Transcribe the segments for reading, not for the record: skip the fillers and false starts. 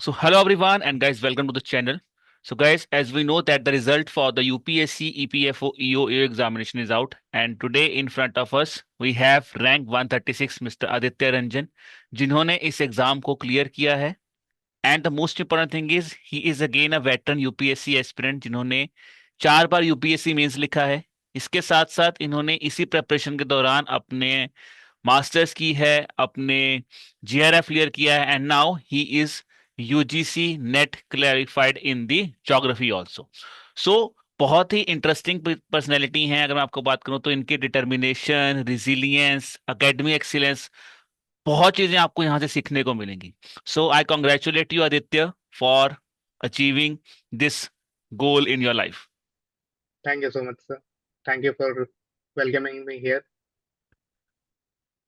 So hello everyone and guys, welcome to the channel. So guys, as we know that the result for the UPSC EPFO EO examination is out, and today in front of us we have rank 136 Mr. Aditya Ranjan, जिन्होंने इस exam को clear किया है. And the most important thing is he is again a veteran UPSC aspirant जिन्होंने 4 बार UPSC mains लिखा है. इसके साथ साथ इन्होंने इसी प्रेपरेशन के दौरान अपने मास्टर्स की है, अपने जीआरएफ क्लियर किया है, and now he is UGC NET clarified in the geography also. So बहुत ही इंटरेस्टिंग पर्सनैलिटी हैं. अगर मैं आपको बात करूं तो इनके डिटर्मिनेशन, रिजिलियंस, एकेडमिक एक्सीलेंस, बहुत चीजें आपको यहाँ से सीखने को मिलेंगी. So I congratulate you Aditya for achieving this goal in your life. Thank you so much, sir. Thank you for welcoming me here.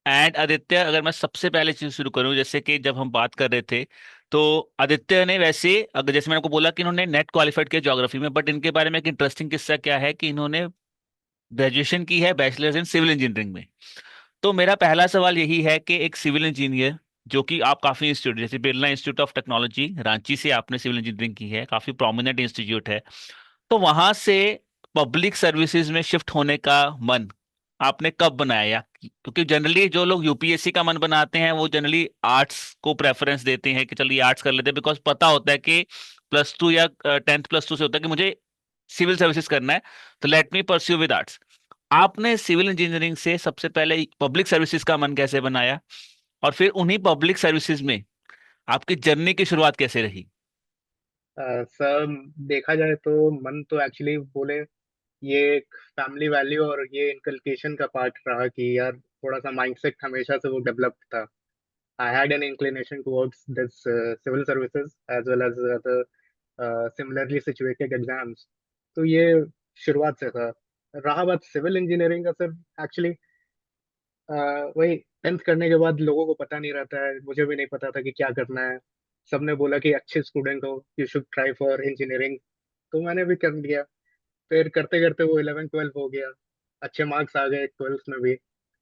And Aditya, अगर मैं सबसे पहले चीज शुरू करूं, जैसे कि जब हम बात कर रहे थे तो आदित्य ने वैसे, अगर जैसे मैंने आपको बोला कि इन्होंने नेट क्वालिफाइड किया ज्योग्राफी में, बट इनके बारे में एक इंटरेस्टिंग किस्सा क्या है कि इन्होंने ग्रेजुएशन की है बैचलर्स इन सिविल इंजीनियरिंग में. तो मेरा पहला सवाल यही है कि एक सिविल इंजीनियर, जो कि आप काफी इंस्टीट्यूट जैसे Birla institute of technology Ranchi से आपने सिविल इंजीनियरिंग की है, काफी प्रोमिनेंट इंस्टीट्यूट है, तो वहां से पब्लिक सर्विसेज में शिफ्ट होने का मन आपने कब बनाया? क्योंकि जनरली जो लोग यूपीएससी का मन बनाते हैं वो जनरली आर्ट्स को प्रेफरेंस देते हैं कि चलिए आर्ट्स कर लेते हैं, बिकॉज पता होता है कि +2 या 10th+2 से होता है कि मुझे सिविल सर्विसेज करना है, तो let me pursue with arts. आपने सिविल इंजीनियरिंग से सबसे पहले पब्लिक सर्विसेज का मन कैसे बनाया, और फिर उन्हीं पब्लिक सर्विसेज में आपकी जर्नी की शुरुआत कैसे रही? सर, देखा जाए तो मन तो एक्चुअली बोले ये एक फैमिली वैल्यू और ये इनकलकेशन का पार्ट रहा कि यार थोड़ा सा माइंडसेट हमेशा से वो डेवलप था. I had an inclination towards this civil services as well as other similarly situated exams. तो ये शुरुआत से था. रहा बात सिविल इंजीनियरिंग का, सर एक्चुअली वही 10th करने के बाद लोगों को पता नहीं रहता है, मुझे भी नहीं पता था कि क्या करना है. सबने बोला कि अच्छे स्टूडेंट हो, you should try for engineering. तो मैंने भी कर लिया. फिर करते करते वो 11 12 हो गया. अच्छे मार्क्स आ गए 12th में भी.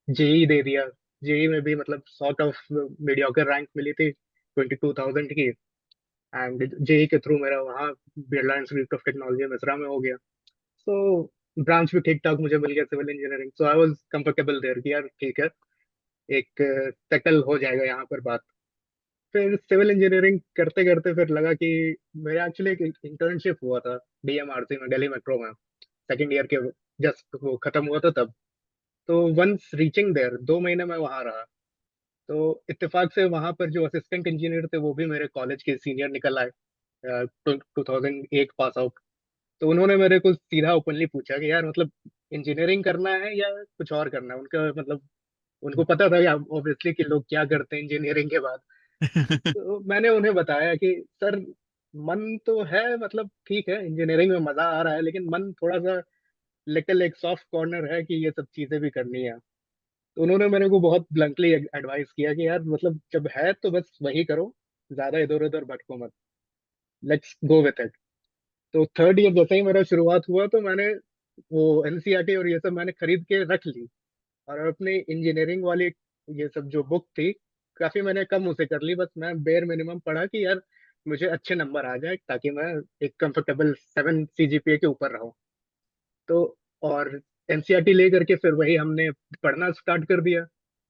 जेई दे दिया. जेई में भी मतलब सॉर्ट ऑफ मीडियोकर रैंक मिली थी 22,000 की. एंड जेई के थ्रू मेरा वहाँ Birla institute of technology Mishra में हो गया. तो ब्रांच भी ठीक ठाक मुझे मिल गया civil engineering. So I was comfortable there कि यार ठीक है, एक सेटल हो जाएगा यहाँ पर बात. फिर सिविल इंजीनियरिंग करते करते फिर लगा कि मेरा एक्चुअली एक इंटर्नशिप हुआ था डीएमआरसी में, दिल्ली मेट्रो में, सेकेंड ईयर के जस्ट वो खत्म हुआ था तब. तो वंस रीचिंग देयर 2 महीने में वहां रहा. तो इत्तेफाक से वहां पर जो असिस्टेंट इंजीनियर थे वो भी मेरे कॉलेज के सीनियर निकल आए. 2008 पास आउट. तो उन्होंने मेरे को सीधा ओपनली पूछा कि यार मतलब इंजीनियरिंग करना है या कुछ और करना है. उनका मतलब उनको पता था ऑब्वियसली कि लोग क्या करते हैं इंजीनियरिंग के बाद. तो मैंने उन्हें बताया कि सर, मन तो है, मतलब ठीक है इंजीनियरिंग में मजा आ रहा है, लेकिन मन थोड़ा सा लिटिल एक सॉफ्ट कॉर्नर है कि ये सब चीजें भी करनी है. तो उन्होंने मेरे को बहुत ब्लंटली एडवाइस किया कि यार मतलब जब है तो बस वही करो, ज्यादा इधर उधर भटको मत, लेट्स गो विथ इट. तो थर्ड ईयर जैसे ही मेरा शुरुआत हुआ तो मैंने वो एनसीईआरटी और ये सब मैंने खरीद के रख ली. और अपनी इंजीनियरिंग वाली ये सब जो बुक थी, काफी मैंने कम उसे कर ली. बस मैं बेर मिनिमम पढ़ा कि यार मुझे अच्छे नंबर आ जाए ताकि मैं एक कंफर्टेबल 7 सीजीपीए के ऊपर रहूं. तो और एनसीईआरटी ले करके फिर वही हमने पढ़ना स्टार्ट कर दिया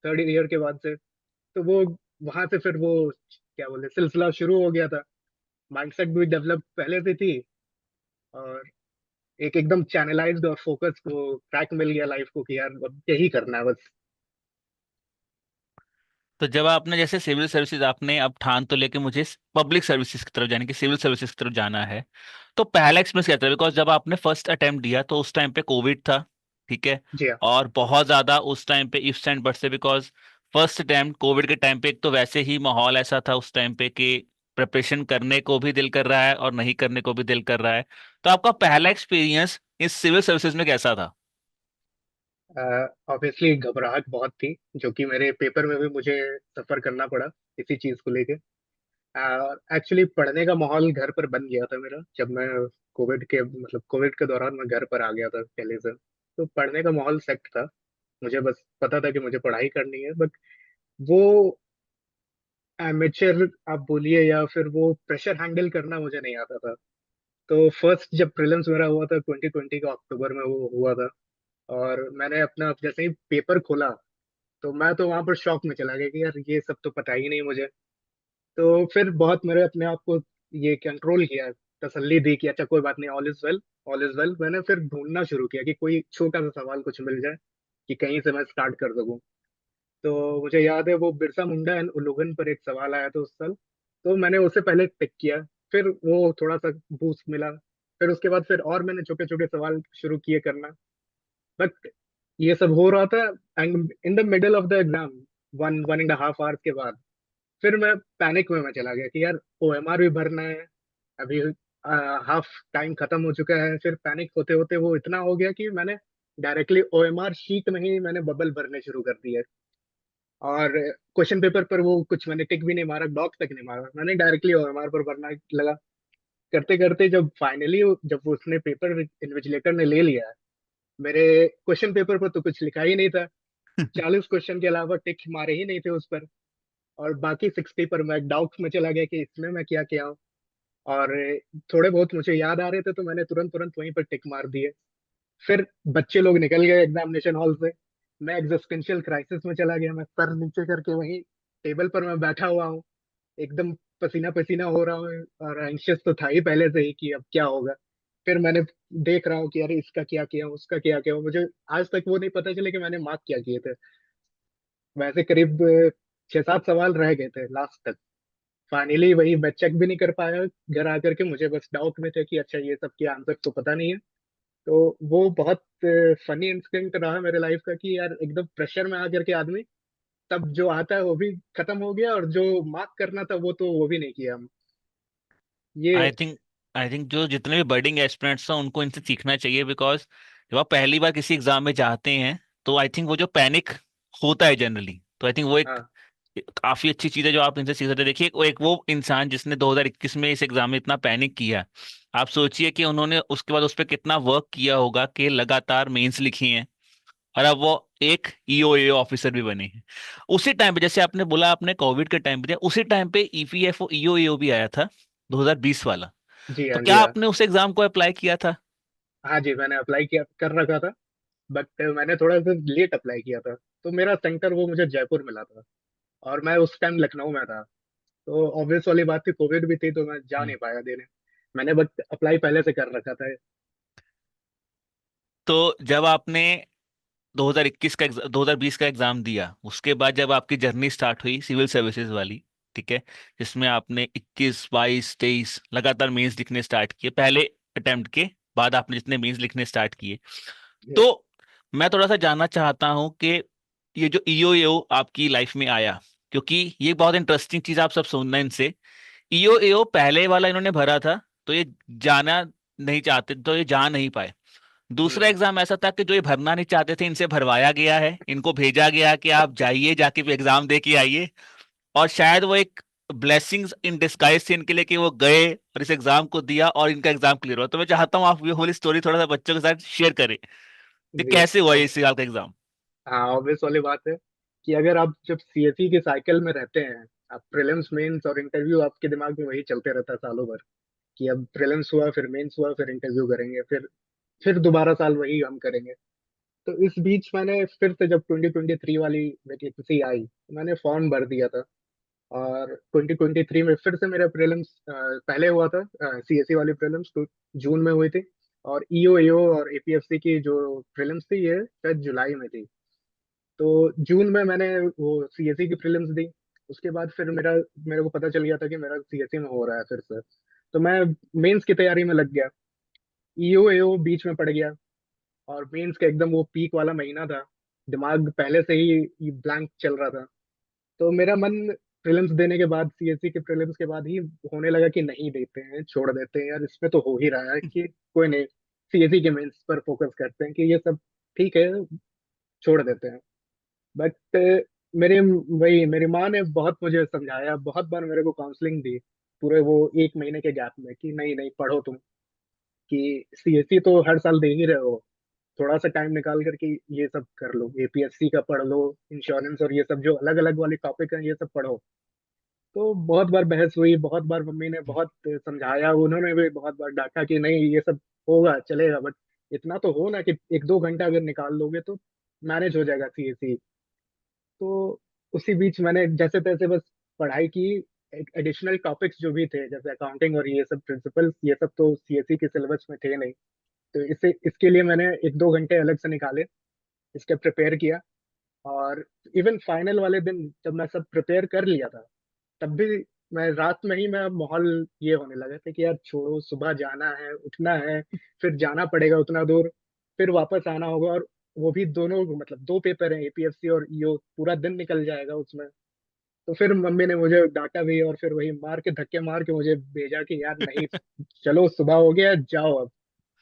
थर्ड ईयर के बाद से. तो वो वहां से फिर वो क्या बोले सिलसिला शुरू हो गया था. माइंडसेट भी डेवलप पहले से थी, और एक एकदम चैनलाइज्ड और फोकस को ट्रैक मिल गया लाइफ को कि यार अब यही करना है बस. तो जब आपने जैसे सिविल सर्विसेज, आपने अब ठान तो लेके मुझे पब्लिक सर्विसेज की तरफ जाने की, सिविल सर्विसेज की तरफ जाना है, तो पहला एक्सपीरियंस क्या था? बिकॉज जब आपने फर्स्ट अटेम्प्ट दिया तो उस टाइम पे कोविड था, ठीक है, जी हाँ. और बहुत ज्यादा उस टाइम पे इफ्स एंड बट्स थे, बिकॉज फर्स्ट अटेम्प्ट कोविड के टाइम पे एक तो वैसे ही माहौल ऐसा था उस टाइम पे कि प्रिपरेशन करने को भी दिल कर रहा है और नहीं करने को भी दिल कर रहा है. तो आपका पहला एक्सपीरियंस इस सिविल सर्विसेज में कैसा था? ऑब्वियसली घबराहट बहुत थी, जो कि मेरे पेपर में भी मुझे सफर करना पड़ा इसी चीज को लेके. एक्चुअली पढ़ने का माहौल घर पर बन गया था मेरा जब मैं कोविड के दौरान मैं घर पर आ गया था पहले से. तो पढ़ने का माहौल सेट था. मुझे बस पता था कि मुझे पढ़ाई करनी है. बट वो एमेचर आप बोलिए या फिर वो प्रेशर हैंडल करना मुझे नहीं आता था। तो फर्स्ट जब प्रीलिम्स मेरा हुआ था 2020 का अक्टूबर में वो हुआ था, और मैंने अपना जैसे ही पेपर खोला तो मैं तो वहां पर शॉक में चला गया कि यार ये सब तो पता ही नहीं मुझे। तो फिर बहुत मेरे अपने आप को ये कंट्रोल किया, तसल्ली दी कि अच्छा कोई बात नहीं, all is well, all is well. मैंने फिर ढूंढना शुरू किया कि कोई छोटा सा सवाल कुछ मिल जाए कि कहीं से मैं स्टार्ट कर सकूं। तो मुझे याद है वो बिरसा मुंडा एंड उलूगन पर एक सवाल आया था उस साल, तो मैंने उसे पहले टिक किया। फिर वो थोड़ा सा बूस्ट मिला, फिर उसके बाद फिर और मैंने छोटे छोटे सवाल शुरू किए करना। बट ये सब हो रहा था, and in the middle of the exam, one one and half hours के बाद फिर मैं पैनिक में मैं चला गया कि यार ओएमआर भी भरना है अभी, हाफ टाइम खत्म हो चुका है। फिर पैनिक होते होते वो इतना हो गया कि मैंने डायरेक्टली ओएमआर शीट में ही मैंने बबल भरने शुरू कर दिए। और क्वेश्चन पेपर पर वो कुछ मैंने टिक भी नहीं मारा, डॉट तक नहीं मारा, मैंने डायरेक्टली ओएमआर पर भरना लगा। करते करते जब फाइनली जब वो उसने पेपर इन्विजिलेटर ने ले लिया, मेरे क्वेश्चन पेपर पर तो कुछ लिखा ही नहीं था। 40 क्वेश्चन के अलावा टिक मारे ही नहीं थे उस पर। और बाकी 60 पर मैं डाउट में चला गया कि इसमें मैं क्या किया हूँ। और थोड़े बहुत मुझे याद आ रहे थे तो मैंने तुरंत तुरंत वहीं पर टिक मार दिए। फिर बच्चे लोग निकल गए एग्जामिनेशन हॉल से, मैं एग्जिस्टेंशियल क्राइसिस में चला गया। मैं सर नीचे करके वहीं टेबल पर मैं बैठा हुआ हूँ, एकदम पसीना पसीना हो रहा हूँ, और एंशियस तो था ही पहले से ही कि अब क्या होगा। फिर मैंने देख रहा हूँ कि अरे इसका क्या किया, उसका क्या किया। मुझे आज तक वो नहीं पता चले कि मैंने मार्क क्या किए थे। वैसे करीब 6-7 सवाल रह गए थे लास्ट तक। फाइनली वही मैं चेक भी नहीं कर पाया घर आकर के, मुझे बस डाउट में थे कि अच्छा ये सब के आंसर तो पता नहीं है। तो वो बहुत फनी इंसिडेंट रहा मेरे लाइफ का कि यार एकदम प्रेशर में आकर के आदमी, तब जो आता है वो भी खत्म हो गया, और जो मार्क करना था वो तो वो भी नहीं किया हम। ये आई थिंक आई थिंक जो जितने भी बर्डिंग एस्पिरेंट्स हैं उनको इनसे सीखना चाहिए, बिकॉज जब आप पहली बार किसी एग्जाम में जाते हैं तो आई थिंक वो जो पैनिक होता है जनरली, तो आई थिंक वो एक हाँ काफी अच्छी चीज है जो आप इनसे सीख सकते हैं। देखिए एक वो इंसान जिसने 2021 में इस एग्जाम में इतना पैनिक किया, आप सोचिए कि उन्होंने उसके बाद उस पर कितना वर्क किया होगा कि लगातार मेंस लिखी हैं, और अब वो एक ईओए ऑफिसर भी बने हैं। उसी टाइम पे जैसे आपने बोला आपने कोविड के टाइम पे दिया, उसी टाइम पे ईपीएफओ ईओएओ भी आया था 2020 वाला। जी तो हाँ क्या जी हाँ। आपने उस एग्जाम को अप्लाई किया था? हाँ जी, मैंने अप्लाई किया कर रखा था, बट मैंने थोड़ा सा लेट अप्लाई किया था। तो मेरा सेंटर वो मुझे जयपुर मिला था, और मैं उस टाइम लखनऊ में था। तो ऑब्वियस वाली बात थी, कोविड भी थी, तो मैं जा हम्म। नहीं पाया देने। मैंने बट अप्लाई पहले से कर रखा था। तो जब आपने 2021 का 2020 का एग्जाम दिया, उसके बाद जब आपकी जर्नी स्टार्ट हुई सिविल सर्विसेज वाली, ठीक है, जिसमें आपने 21 22 23 लगातार मेंस लिखने स्टार्ट किए पहले अटेम्प्ट के बाद, आपने जितने मेंस लिखने स्टार्ट किए, जी तो मैं थोड़ा सा जानना चाहता हूँ कि ये जो ईओएओ आपकी लाइफ में आया, क्योंकि ये बहुत इंटरेस्टिंग चीज आप सब सुनना इनसे। ईओएओ पहले वाला इन्होंने भरा था तो ये जाना नहीं चाहते, तो ये जा नहीं पाए। दूसरा हम्म। एग्जाम ऐसा था कि जो ये भरना नहीं चाहते थे इनसे भरवाया गया है, इनको भेजा गया कि आप जाइए जाके भी एग्जाम दे के आइए। और शायद वो एक ब्लेसिंग्स इन डिस्गाइज थी इनके लिए कि वो गए और इस एग्जाम को दिया और इनका एग्जाम क्लियर हुआ। तो मैं चाहता हूँ आप ये होल स्टोरी थोड़ा सा बच्चों के साथ शेयर करें कि जी कैसे हुआ ये अब, इस साल का एग्जाम। हाँ ऑब्वियस वाली बात है कि अगर आप जब सीएसई के साइकिल में रहते हैं, आप प्रीलिम्स मेंस और इंटरव्यू, आपके दिमाग में वही चलते रहता है सालों भर कि अब प्रीलिम्स हुआ, फिर मेंस हुआ, फिर इंटरव्यू करेंगे, फिर दोबारा साल वही हम करेंगे। तो इस बीच मैंने फिर से जब 2023 वाली वैकेंसी आई तो मैंने फॉर्म भर दिया था। और 2023 में फिर से मेरा प्रीलिम्स पहले हुआ था, सीएसई वाली प्रीलिम्स तो जून में हुई थी। और ईओ और एपीएफसी की जो प्रीलिम्स थी ये शायद जुलाई में थी। तो जून में मैंने वो सीएसई की प्रीलिम्स दी। उसके बाद फिर मेरे को पता चल गया था कि मेरा सीएसई में हो रहा है फिर से। तो मैं मेंस की तैयारी में लग गया। ईओ बीच में पड़ गया, और मेंस का एकदम वो पीक वाला महीना था, दिमाग पहले से ही ब्लैंक चल रहा था। तो मेरा मन प्रीलिम्स देने के बाद, सीएससी के प्रीलिम्स के बाद ही होने लगा कि नहीं देते हैं, छोड़ देते हैं यार, इसमें तो हो ही रहा है कि कोई नहीं, सीएससी के मेंस पर फोकस करते हैं कि ये सब ठीक है, छोड़ देते हैं। बट मेरे वही मेरी माँ ने बहुत मुझे समझाया, बहुत बार मेरे को काउंसलिंग दी पूरे वो एक महीने के गैप में कि नहीं नहीं पढ़ो तुम, कि सीएससी तो हर साल दे ही रहे हो, थोड़ा सा टाइम निकाल करके ये सब कर लो, एपीएससी का पढ़ लो, इंश्योरेंस और ये सब जो अलग अलग वाले टॉपिक हैं ये सब पढ़ो। तो बहुत बार बहस हुई, बहुत बार मम्मी ने बहुत समझाया, उन्होंने भी बहुत बार डांटा कि नहीं ये सब होगा चलेगा, बट इतना तो हो ना कि 1-2 घंटा अगर निकाल लोगे तो मैनेज हो जाएगा सीएससी। तो उसी बीच मैंने जैसे तैसे बस पढ़ाई की। एडिशनल टॉपिक्स जो भी थे जैसे अकाउंटिंग और ये सब प्रिंसिपल्स, ये सब तो सीएससी के सिलेबस में थे नहीं। तो इससे इसके लिए मैंने 1-2 घंटे अलग से निकाले, इसके प्रिपेयर किया। और इवन फाइनल वाले दिन जब मैं सब प्रिपेयर कर लिया था, तब भी मैं रात में ही मैं माहौल ये होने लगा था कि यार छोड़ो, सुबह जाना है, उठना है, फिर जाना पड़ेगा उतना दूर, फिर वापस आना होगा, और वो भी दोनों मतलब 2 पेपर हैं, एपीएफसी और ईओ, पूरा दिन निकल जाएगा उसमें। तो फिर मम्मी ने मुझे डांटा भी, और फिर वही मार के धक्के मार के मुझे भेजा कि यार नहीं, चलो सुबह हो गया, जाओ अब।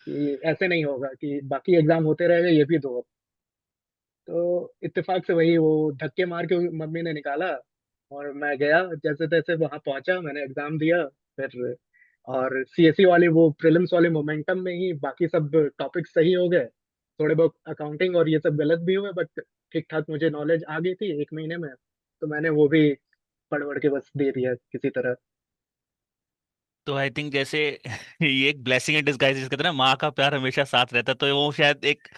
कि ऐसे नहीं होगा कि बाकी एग्जाम होते रहेगा, ये भी दो। तो इत्तेफाक से वही वो धक्के मार के मम्मी ने निकाला, और मैं गया जैसे तैसे वहां पहुंचा, मैंने एग्जाम दिया। फिर और सीएससी वाली वो प्रीलिम्स वाले मोमेंटम में ही बाकी सब टॉपिक सही हो गए। थोड़े बहुत अकाउंटिंग और ये सब गलत भी हुए, बट ठीक ठाक मुझे नॉलेज आ गई थी 1 महीने में। तो मैंने वो भी पढ़ पढ़ के बस दे दिया किसी तरह। तो आई थिंक जैसे ये एक ब्लेसिंग इन डिस्गाइज जिसका कहते हैं ना, माँ का प्यार हमेशा साथ रहता है, तो वो शायद एक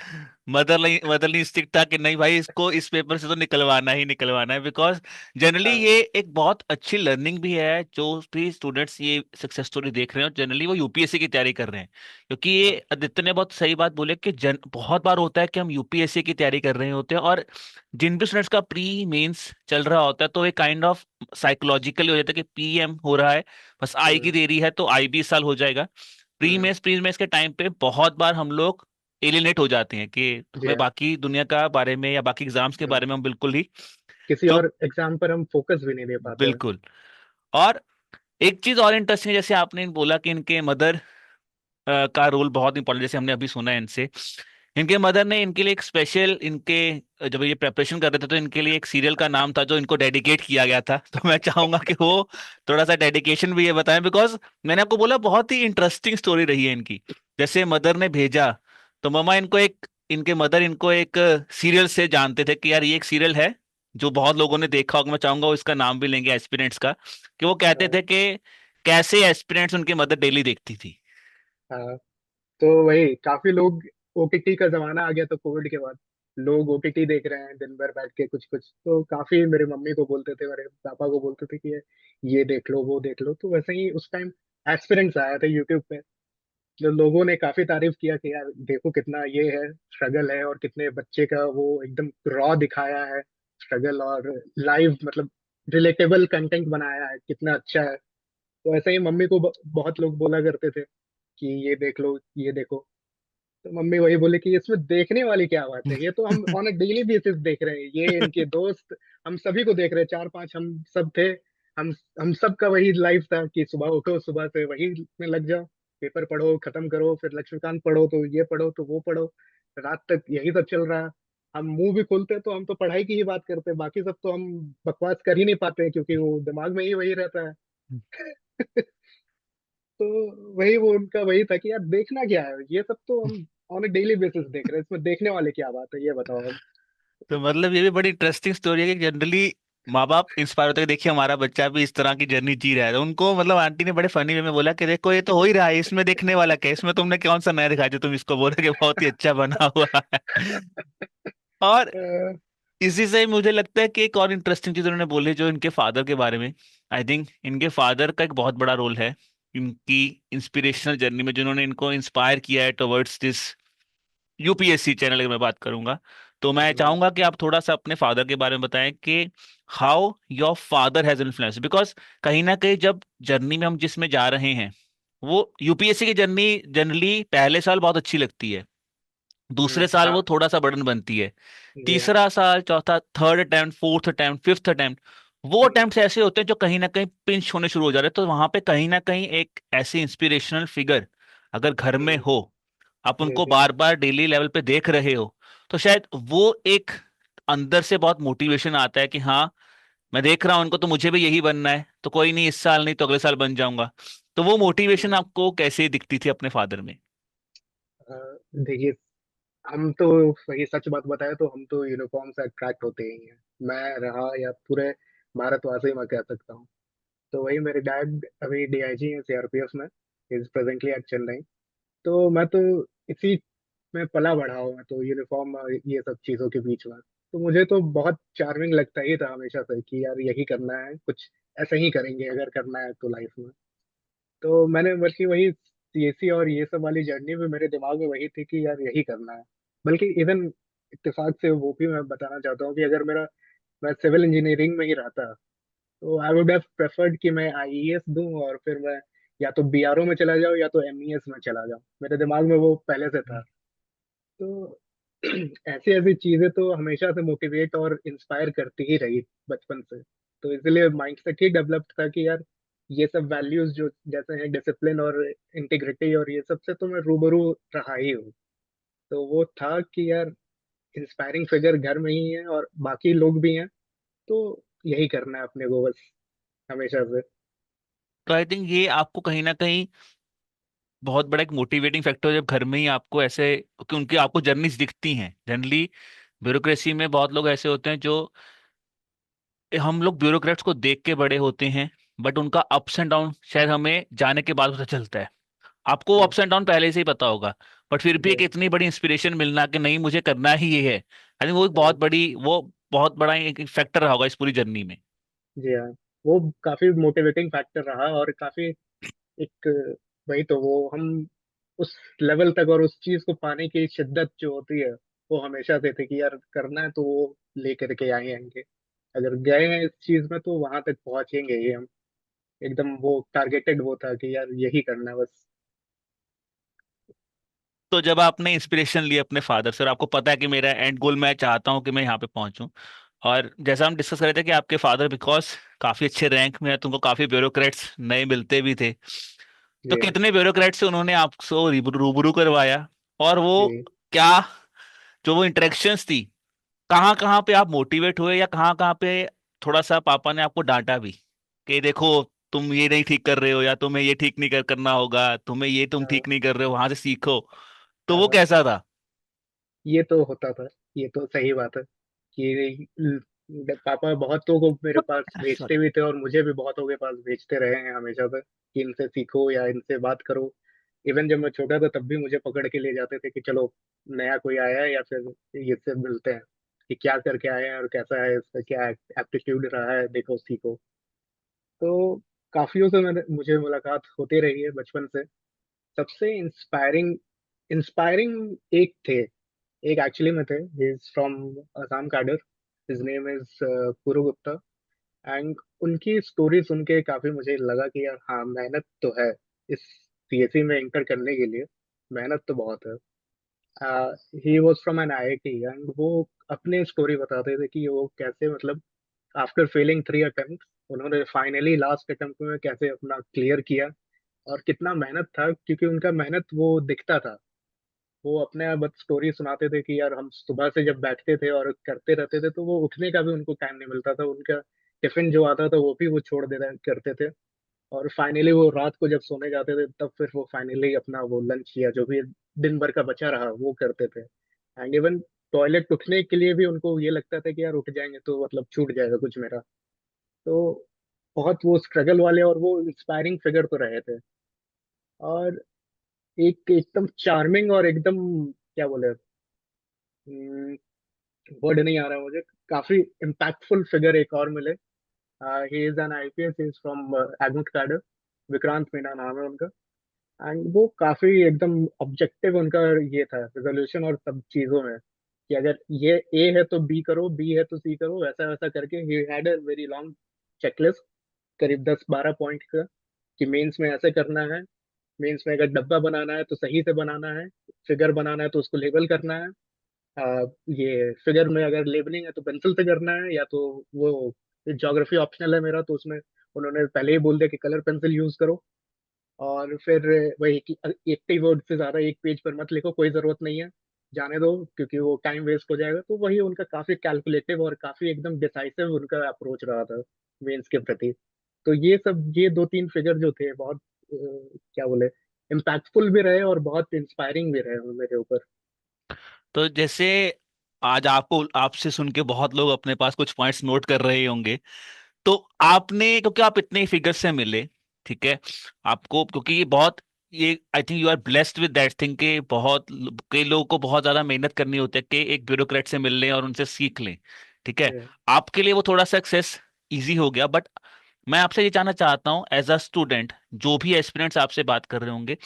मदरली इंस्टिंक्ट था कि नहीं भाई, इसको इस पेपर से तो निकलवाना ही निकलवाना है। बिकॉज जनरली हाँ। ये एक बहुत अच्छी लर्निंग भी है, जो भी स्टूडेंट्स ये सक्सेस स्टोरी देख रहे हैं और जनरली वो यूपीएससी की तैयारी कर रहे हैं। क्योंकि ये हाँ। आदित्य ने बहुत सही बात बोले कि बहुत बार होता है कि हम यूपीएससी की तैयारी कर रहे होते हैं, और जिन भी स्टूडेंट्स का प्री मेंस चल रहा होता है तो एक काइंड ऑफ साइकोलॉजिकली हो जाता है कि पीएम हो रहा है, बस आई की हम्म। देरी है, तो आई भी इस साल हो जाएगा। हम्म। प्री मेस के टाइम पे बहुत बार हम लोग एलिनेट हो जाते हैं कि जी हमें हाँ। बाकी दुनिया का बारे में या बाकी एग्जाम्स के बारे हम्म। में हम बिल्कुल ही किसी जो और एग्जाम पर हम फोकस भी नहीं दे पाते हैं। बिल्कुल। और एक चीज और इंटरेस्टिंग है, जैसे आपने बोला कि इनके मदर का रोल बहुत इंपॉर्टेंट, जैसे हमने अभी सुना है इनसे, इनके मदर ने इनके लिए एक स्पेशल, इनके जब ये प्रेपरेशन कर रहे थे तो इनके लिए एक सीरियल का नाम था जो इनको डेडिकेट किया गया था। तो मैं चाहूंगा कि वो थोड़ा सा डेडिकेशन भी ये बताएं, बिकॉज मैंने आपको बोला बहुत ही इंटरेस्टिंग स्टोरी रही है इनकी। जैसे मदर ने भेजा, तो मम्मा इनको एक, इनके मदर इनको एक सीरियल से जानते थे कि यार ये एक सीरियल है जो बहुत लोगों ने देखा होगा, मैं चाहूंगा वो इसका नाम भी लेंगे एस्पिरेंट्स का, कि वो कहते हाँ। थे कि कैसे एस्पिरेंट्स उनकी मदर डेली देखती थी। हाँ। तो वही काफी लोग, ओटीटी का जमाना आ गया तो कोविड के बाद लोग ओटीटी देख रहे हैं दिन भर बैठ के कुछ कुछ, तो काफी मेरे मम्मी को बोलते थे, मेरे पापा को बोलते थे कि ये देख लो, वो देख लो। तो वैसे ही उस टाइम एस्पिरेंट्स आया था यूट्यूब पे, जो लोगों ने काफी तारीफ किया कि यार देखो कितना ये है, स्ट्रगल है, और कितने बच्चे का वो एकदम रॉ दिखाया है स्ट्रगल, और लाइव मतलब रिलेटेबल कंटेंट बनाया है, कितना अच्छा है। तो ऐसे ही मम्मी को बहुत लोग बोला करते थे कि ये देख लो, ये देखो। तो मम्मी वही बोले कि इसमें देखने वाली क्या बात है, ये तो हम ऑन अ डेली बेसिस देख रहे हैं, ये इनके दोस्त हम सभी को देख रहे हैं, 4-5 हम सब थे। हम हम सब का वही लाइफ था कि सुबह उठो, सुबह से वही में लग जाओ, पेपर पढ़ो, खत्म करो, फिर लक्ष्मीकांत पढ़ो, तो ये पढ़ो तो वो पढ़ो, रात तक यही सब चल रहा है। हम मुंह भी खोलते तो हम तो पढ़ाई की ही बात करते हैं, बाकी सब तो हम बकवास कर ही नहीं पाते हैं, क्योंकि वो दिमाग में ही वही रहता है। तो वही वो उनका वही था कि यार देखना क्या है, ये सब तो हम ऑन अ डेली बेसिस देख रहे हैं, इसमें देखने वाले क्या बात है, ये बताओ अब। तो मतलब ये भी बड़ी इंटरेस्टिंग स्टोरी है कि जनरली माँ बाप इंस्पायर होते हैं कि देखिए हमारा बच्चा भी इस तरह की जर्नी जी रहा है, तो उनको मतलब आंटी ने बड़े फनी वे में बोला कि देखो ये तो हो ही रहा है, इसमें देखने वाला क्या है? इसमें तुमने कौन सा नया दिखाया जो तुम इसको बोल रहे कि बहुत ही अच्छा बना हुआ है। और अ, इसी से मुझे लगता है कि एक और इंटरेस्टिंग चीज उन्होंने बोली जो इनके फादर के बारे में, आई थिंक इनके फादर का एक बहुत बड़ा रोल है इनकी इंस्पिरेशनल जर्नी में, जिन्होंने इनको इंस्पायर किया है टुवर्ड्स दिस यूपीएससी चैनल की मैं बात करूंगा। तो मैं हम्म। चाहूंगा कि आप थोड़ा सा अपने फादर के बारे में बताएं कि how your father has influence, because कहीं ना कहीं जब जर्नी में हम जिसमें जा रहे हैं, वो यूपीएससी की जर्नी जनरली पहले साल बहुत अच्छी लगती है, दूसरे साल हाँ। वो थोड़ा सा बर्डन बनती है, जी हाँ। तीसरा साल, चौथा, third attempt, fourth attempt, fifth attempt, वो हम्म। अटेम्प्ट ऐसे होते हैं जो कहीं ना कहीं पिंच होने शुरू हो जा रहे हैं। तो वहां पे कहीं ना कहीं एक ऐसी इंस्पिरेशनल फिगर अगर घर में हम्म। हो, आप जी उनको जी। बार बार डेली लेवल पे देख रहे हो, तो शायद वो एक अंदर से बहुत मोटिवेशन आता है कि हाँ, मैं देख रहा हूँ उनको, तो मुझे भी यही बनना है, तो कोई नहीं, इस साल नहीं तो अगले साल बन जाऊंगा। तो वो मोटिवेशन हम्म। आपको कैसे दिखती थी अपने फादर में? अ, देखिए, हम तो सही सच बात बताए तो हम तो यूनिफॉर्म से अट्रैक्ट होते ही हैं, मैं रहा या पूरे भारतवासी मैं कह सकता हूँ। तो वही मेरे डैड अभी डीआईजी हैं सीआरपीएफ में, इज प्रेजेंटली एट चेन्नई। तो मैं तो इसी में पला बढ़ा हूँ, मैं तो यूनिफॉर्म और ये सब चीज़ों के बीच में। तो मुझे तो बहुत चार्मिंग लगता ही था हमेशा से कि यार यही करना है, कुछ ऐसा ही करेंगे अगर करना है तो लाइफ में। तो मैंने बल्कि वही सीएससी और ये सब वाली जर्नी भी मेरे दिमाग में वही थी कि यार यही करना है। बल्कि इवन इत्तेफाक से वो भी मैं बताना चाहता हूँ कि अगर मेरा मैं सिविल इंजीनियरिंग में ही रहता तो आई वुड हैव प्रेफर्ड कि मैं आईईएस दूं और फिर मैं या तो बीआरओ में चला जाऊं या तो एमईएस में चला जाऊं। मेरे दिमाग में वो पहले से था। तो ऐसी ऐसी चीजें तो हमेशा से मोटिवेट और इंस्पायर करती ही रही बचपन से। तो इसलिए माइंडसेट ही डेवलप था कि यार ये सब वैल्यूज जो जैसे हैं डिसिप्लिन और इंटीग्रिटी और ये सब से तो मैं रूबरू रहा ही हूँ। तो वो था कि यार इंस्पायरिंग फिगर घर में ही है और बाकी लोग भी हैं, तो यही करना है अपने को बस हमेशा से। तो आई थिंक ये आपको कहीं ना कहीं बहुत बड़ा एक मोटिवेटिंग फैक्टर, जब घर में ही आपको ऐसे, क्योंकि उनकी आपको जर्नीज दिखती हैं जनरली। ब्यूरोक्रेसी में बहुत लोग ऐसे होते हैं जो, हम लोग ब्यूरोक्रेट्स को देख के बड़े होते हैं, बट उनका अप्स एंड डाउन शायद हमें जाने के बाद पता चलता है। आपको जी अप्स एंड डाउन पहले से ही पता होगा, बट फिर भी जी एक इतनी बड़ी इंस्पिरेशन मिलना कि नहीं मुझे करना ही ये है, आई थिंक वो एक बहुत हाँ बड़ी, वो बहुत बड़ा एक फैक्टर रहा होगा इस पूरी जर्नी में। जी हाँ। वो काफी मोटिवेटिंग फैक्टर रहा और काफी एक वही तो वो हम उस लेवल तक और उस चीज को पाने की शिद्दत जो होती है वो हमेशा से थे कि यार करना है तो वो लेकर के आएंगे। अगर गए हैं इस चीज में तो वहां तक पहुंचेंगे ही हम। एकदम वो टारगेटेड वो था कि यार यही करना है बस। तो जब आपने इंस्पिरेशन ली अपने फादर से और आपको पता है कि मेरा एंड गोल, मैं चाहता हूँ कि मैं यहाँ पे पहुंचूं, और जैसा हम डिस्कस कर रहे थे कि आपके फादर बिकॉज काफी अच्छे रैंक में है, तुमको काफी ब्यूरोक्रेट्स नए मिलते भी थे, तो जी हाँ कितने ब्यूरोक्रेट से उन्होंने आपको रूबरू करवाया, और वो जी क्या, जो वो इंटरेक्शंस थी, कहाँ कहाँ पे आप मोटिवेट हुए, या कहाँ कहाँ पे थोड़ा सा पापा ने आपको डांटा भी कि देखो तुम ये नहीं ठीक कर रहे हो, या तुम्हें ये ठीक नहीं करना होगा, तुम्हें ये तुम हाँ ठीक नहीं कर रहे हो, वहां से सीखो, तो वो हाँ। कैसा था? ये तो होता था। ये तो सही बात है कि पापा बहुतों को मेरे पास सॉरी। भेजते भी थे और मुझे भी बहुतों के पास भेजते रहे हैं हमेशा से कि इनसे सीखो या इनसे बात करो। इवन जब मैं छोटा था तब भी मुझे पकड़ के ले जाते थे कि चलो नया कोई आया है या फिर इससे मिलते हैं कि क्या करके आए हैं और कैसा है, इसका क्या एप्टीट्यूड रहा है, देखो सीखो। तो काफियों से मैंने मुझे मुलाकात होती रही है बचपन से। सबसे इंस्पायरिंग इंस्पायरिंग एक थे, एक एक्चुअली में थे। He is from Assam cadre. His name is Puru Gupta. And उनकी स्टोरी सुन के काफी मुझे लगा कि यार हाँ मेहनत तो है इस सीएससी में एंटर करने के लिए। मेहनत तो बहुत है। He was from N IIT and वो अपने स्टोरी बताते थे कि वो कैसे मतलब आफ्टर फेलिंग 3 अटेम्प्ट उन्होंने फाइनली लास्ट अटेम्प्ट में कैसे अपना क्लियर किया। और कितना मेहनत था क्योंकि उनका मेहनत वो दिखता था। वो अपने बस स्टोरी सुनाते थे कि यार हम सुबह से जब बैठते थे और करते रहते थे तो वो उठने का भी उनको टाइम नहीं मिलता था। उनका टिफिन जो आता था वो भी वो छोड़ देना करते थे। और फाइनली वो रात को जब सोने जाते थे तब फिर वो फाइनली अपना वो लंच या जो भी दिन भर का बचा रहा वो करते थे। एंड इवन टॉयलेट उठने के लिए भी उनको ये लगता था कि यार उठ जाएंगे तो मतलब छूट जाएगा कुछ मेरा। तो बहुत वो स्ट्रगल वाले और वो इंस्पायरिंग फिगर तो रहे थे। और एक एकदम चार्मिंग और एकदम क्या बोले, वर्ड नहीं आ रहा मुझे, काफी इम्पैक्टफुल फिगर एक और मिले। He is an IPS, he is from admit card. Vikrant Meena नाम है उनका। एंड वो काफी एकदम ऑब्जेक्टिव उनका ये था रेजोल्यूशन और सब चीजों में कि अगर ये ए है तो बी करो, बी है तो सी करो, वैसा वैसा करके he had a very long checklist, करीब 10-12 पॉइंट का, कि मेंस में ऐसे करना है। मेंस में अगर डब्बा बनाना है तो सही से बनाना है। फिगर बनाना है तो उसको लेबल करना है। ये फिगर में अगर लेबलिंग है तो पेंसिल से करना है या तो वो ज्योग्राफी ऑप्शनल है मेरा तो उसमें उन्होंने पहले ही बोल दिया कि कलर पेंसिल यूज करो। और फिर वही कि 80 वर्ड से ज्यादा एक पेज पर मत लिखो, कोई जरूरत नहीं है, जाने दो क्योंकि वो टाइम वेस्ट हो जाएगा। तो वही उनका काफी कैलकुलेटिव और काफी एकदम डिसाइसिव उनका अप्रोच रहा था मेंस के प्रति। तो ये सब ये 2-3 फिगर जो थे बहुत क्या बोले इम्पैक्टफुल भी रहे और बहुत इंस्पायरिंग भी रहे मेरे ऊपर। तो जैसे आज आपको, आपसे सुन के बहुत लोग अपने पास कुछ पॉइंट्स नोट कर रहे होंगे, तो आपने, क्योंकि आप इतने फिगर से मिले, ठीक है, आपको क्योंकि ये बहुत, ये I think you are blessed with that thing के बहुत कई लोगों को बहुत ज्यादा मेहनत करनी होती है कि एक ब्यूरोक्रेट से मिल लें और उनसे सीख लें, ठीक है। ये आपके लिए वो थोड़ा सक्सेस इजी हो गया, बट मैं आपसे ये जानना चाहता हूँ एज अ स्टूडेंट, जो भी एस्पिरेंट्स आपसे बात कर रहे होंगे,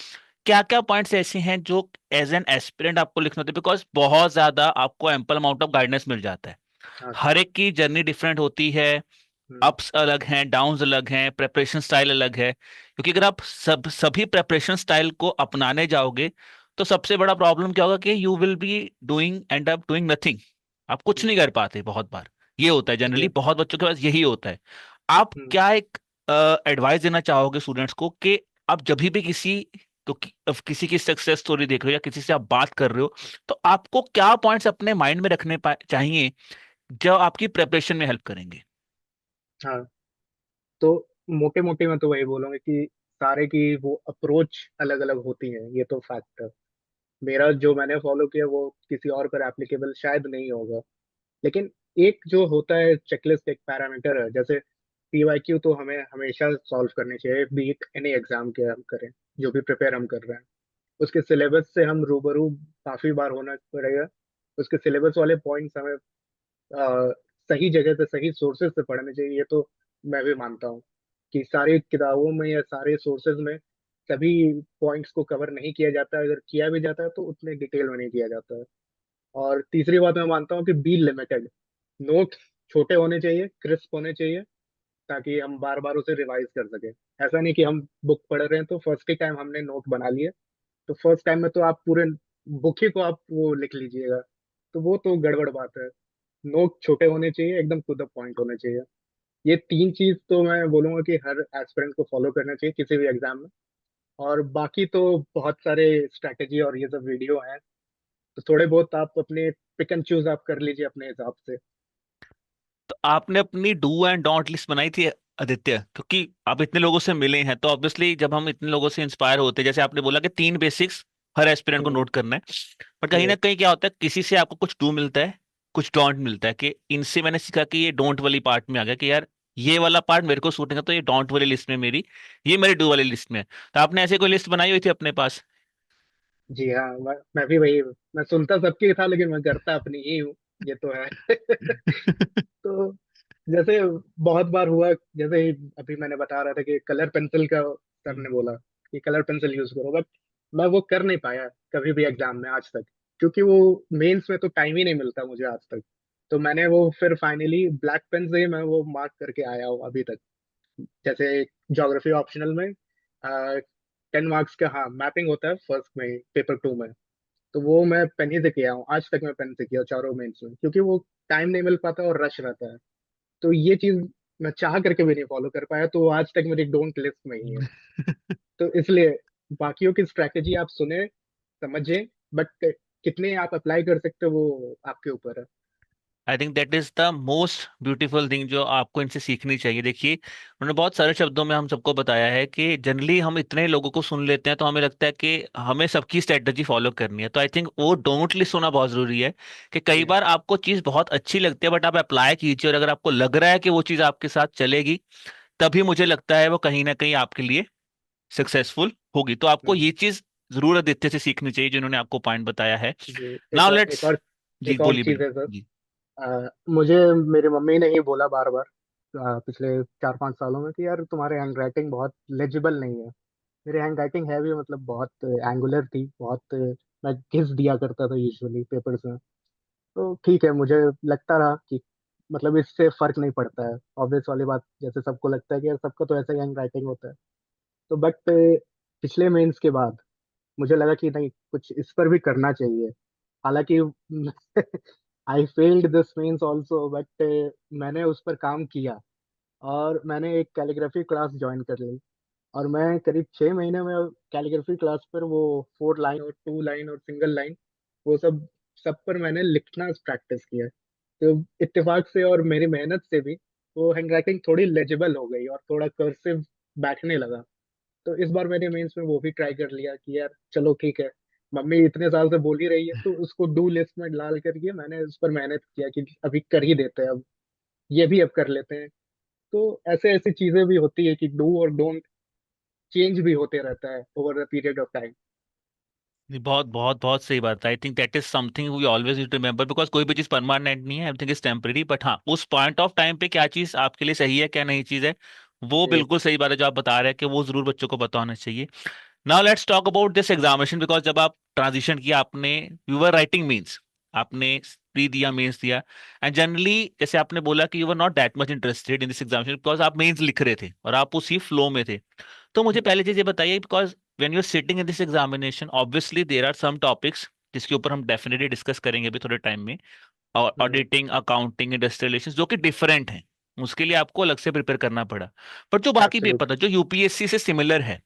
क्या क्या पॉइंट्स ऐसे हैं जो एज एन एस्पिरेंट आपको लिखना होता है, बिकॉज बहुत ज्यादा आपको एम्पल अमाउंट ऑफ गाइडेंस मिल जाता है। हाँ हर सर। एक की जर्नी डिफरेंट होती है, हम्म। अप्स अलग हैं, डाउन्स अलग हैं, प्रेपरेशन स्टाइल अलग है, क्योंकि अगर आप सभी प्रेपरेशन स्टाइल को अपनाने जाओगे तो सबसे बड़ा प्रॉब्लम क्या होगा कि you will be doing and up doing nothing. आप कुछ नहीं कर पाते बहुत बार, ये होता है जनरली, ये बहुत बच्चों के पास यही होता है। आप हम्म। क्या एक एडवाइस देना चाहोगे स्टूडेंट्स को कि आप जब भी किसी, तो किसी की सक्सेस स्टोरी देख रहे हो या किसी से आप बात कर रहे हो, तो आपको क्या पॉइंट्स अपने माइंड में रखने चाहिए जो आपकी प्रेपरेशन में हेल्प करेंगे? हाँ, तो मोटे मोटे मैं तो वही बोलूंगा कि सारे की वो अप्रोच अलग अलग होती है, ये तो फैक्ट है। मेरा जो मैंने फॉलो किया वो किसी और पर एप्लीकेबल शायद नहीं होगा, लेकिन एक जो होता है चेकलिस्ट, एक पैरामीटर है, जैसे पीवाईक्यू तो हमें हमेशा सॉल्व करनी चाहिए, बी इट एनी एग्जाम के हम करें, जो भी प्रिपेयर हम कर रहे हैं। उसके सिलेबस से हम रूबरू काफी बार होना पड़ेगा। उसके सिलेबस वाले पॉइंट्स हमें सही जगह से सही सोर्सेज से पढ़ने चाहिए, ये तो मैं भी मानता हूँ कि सारी किताबों में या सारे सोर्सेज में सभी पॉइंट्स को कवर नहीं किया जाता है, अगर किया भी जाता है तो उतने डिटेल में नहीं किया जाता है। और तीसरी बात मैं मानता हूँ कि बी लिमिटेड, नोट्स छोटे होने चाहिए, क्रिस्प होने चाहिए, ताकि हम बार बार उसे रिवाइज कर सके। ऐसा नहीं कि हम बुक पढ़ रहे हैं तो फर्स्ट ही टाइम हमने नोट बना लिए, तो फर्स्ट टाइम में तो आप पूरे बुक ही को आप वो लिख लीजिएगा, तो वो तो गड़बड़ बात है। नोट छोटे होने चाहिए, एकदम टू द पॉइंट होने चाहिए। ये तीन चीज तो मैं बोलूंगा कि हर एस्पिरेंट को फॉलो करना चाहिए किसी भी एग्जाम में। और बाकी तो बहुत सारे स्ट्रैटेजी और ये सब वीडियो हैं, तो थोड़े बहुत आप अपने पिक एंड चूज आप कर लीजिए अपने हिसाब से। तो आपने अपनी डू एंड डोंट लिस्ट बनाई थी आदित्य? क्योंकि आप इतने लोगों से मिले हैं तो ऑब्वियसली जब हम इतने लोगों से इंस्पायर होते हैं, जैसे आपने बोला कि तीन बेसिक्स हर एस्पिरेंट को हम्म। नोट करना है, पर कहीं ना ये कहीं क्या होता है, किसी से आपको कुछ डू मिलता है, कुछ डोंट मिलता है, कि इनसे मैंने सीखा कि ये डोंट वाली पार्ट में आ गया कि यार ये वाला पार्ट मेरे को सूट नहीं करता, तो ये डोंट वाली लिस्ट में मेरी, ये मेरी डू वाली लिस्ट में है। तो आपने ऐसे कोई लिस्ट बनाई हुई थी अपने पास? जी हाँ, मैं भी वही, मैं सुनता सबकी था लेकिन मैं करता अपनी ही हूँ, ये तो है। तो जैसे बहुत बार हुआ, जैसे ही अभी मैंने बता रहा था कि कलर पेंसिल का सर हम्म। ने बोला कि कलर पेंसिल यूज करो, बट मैं वो कर नहीं पाया कभी भी एग्जाम में आज तक, क्योंकि वो मेंस में तो टाइम ही नहीं मिलता मुझे आज तक। तो मैंने वो फिर फाइनली ब्लैक पेन से ही मैं वो मार्क करके आया हूँ अभी तक। जैसे ज्योग्राफी ऑप्शनल में 10 मार्क्स का, हाँ, मैपिंग होता है फर्स्ट में, पेपर 2 में, तो वो मैं पेन ही से किया हूँ आज तक, मैं पेन से किया हूँ चारों मेंस में, क्योंकि वो टाइम नहीं मिल पाता और रश रहता है। तो ये चीज मैं चाह करके भी नहीं फॉलो कर पाया, तो आज तक मेरी डोंट लिस्ट में ही है। तो इसलिए बाकियों की स्ट्रैटेजी आप सुने, समझे, बट कितने आप अप्लाई कर सकते हो वो आपके ऊपर है। I think that is the most beautiful thing जो आपको इनसे सीखनी चाहिए। देखिए, उन्होंने बहुत सारे शब्दों में हम सबको बताया है कि जनरली हम इतने लोगों को सुन लेते हैं तो हमें लगता है कि हमें सबकी स्ट्रेटजी फॉलो करनी है, तो आई थिंक वो डोंट लिस्ट होना बहुत जरूरी है। कि कई ये बार आपको चीज़ बहुत अच्छी लगती है बट आप अप्लाई कीजिए, और अगर आपको लग रहा है कि वो चीज़ आपके साथ चलेगी, तभी मुझे लगता है वो कहीं ना कहीं आपके लिए सक्सेसफुल होगी। तो आपको हम्म, ये चीज़ जरूर आदित्य से सीखनी चाहिए जिन्होंने आपको पॉइंट बताया है। ये नाउ लेट्स, जी एक और बोलिए चीज बोलिए। है सर। जी। मुझे मेरी मम्मी ने ही बोला बार बार पिछले 4-5 सालों में कि यार तुम्हारे हैंड राइटिंग बहुत लेजिबल नहीं है। मेरी हैंड राइटिंग है भी, मतलब बहुत एंगुलर थी, बहुत मैं घिस दिया करता था यूजुअली पेपर्स में। तो ठीक है, मुझे लगता रहा कि मतलब इससे फर्क नहीं पड़ता है, ऑब्वियस वाली बात, जैसे सबको लगता है कि यार सबका तो ऐसा ही हैंड राइटिंग होता है। तो बट पिछले मेंस के बाद मुझे लगा कि नहीं, कुछ इस पर भी करना चाहिए। हालांकि I failed this means also, but मैंने उस पर काम किया और मैंने एक कैलीग्राफी क्लास ज्वाइन कर ली। और मैं करीब 6 महीने में कैलीग्राफी क्लास पर वो 4 लाइन और 2 लाइन और सिंगल लाइन, वो सब सब पर मैंने लिखना प्रैक्टिस किया। तो इत्तेफाक से और मेरी मेहनत से भी वो हैंड राइटिंग थोड़ी लेजिबल हो गई और थोड़ा कर्सिव बैठने लगा। तो इस बार मैंने मेंस में वो भी ट्राई कर लिया कि यार चलो ठीक है, मम्मी इतने साल से बोल ही रही है, तो उसको डू लिस्ट में डाल करके मैंने उस पर मेहनत किया कि अभी कर ही देते हैं, अब ये भी अब कर लेते हैं। तो ऐसे ऐसी चीजें भी होती है कि डू और डोंट चेंज भी होते रहता है over the period of time. नहीं, बहुत बहुत बहुत सही बात है। I think that is something we always need to remember, because कोई भी चीज परमानेंट नहीं है, एवरीथिंग इज टेम्परेरी। बट हाँ, उस पॉइंट ऑफ टाइम पे क्या चीज आपके लिए सही है, क्या नई चीज है, वो जी। बिल्कुल सही बात है जो आप बता रहे हैं कि वो जरूर बच्चों को पता होना चाहिए। Now let's talk about this examination, because जब आप ट्रांजिशन किया आपने, यू वर राइटिंग मीन्स, आपने प्री दिया, मेंस दिया, एंड जनरली जैसे आपने बोला कि you were not that much interested in this examination because आप मेंस लिख रहे थे और आप उसी फ्लो में थे। तो मुझे पहले चीज ये बताइए, because when you are sitting in this examination obviously there are some topics जिसके ऊपर हम डेफिनेटली डिस्कस करेंगे अभी थोड़े टाइम में, और हम्म। ऑडिटिंग, अकाउंटिंग, इंडस्ट्रियल रिलेशंस, जो कि डिफरेंट हैं, उसके लिए आपको अलग से प्रिपेयर करना पड़ा। पर जो बाकी पेपर एब्सोल्युटली। था जो यूपीएससी से सिमिलर है,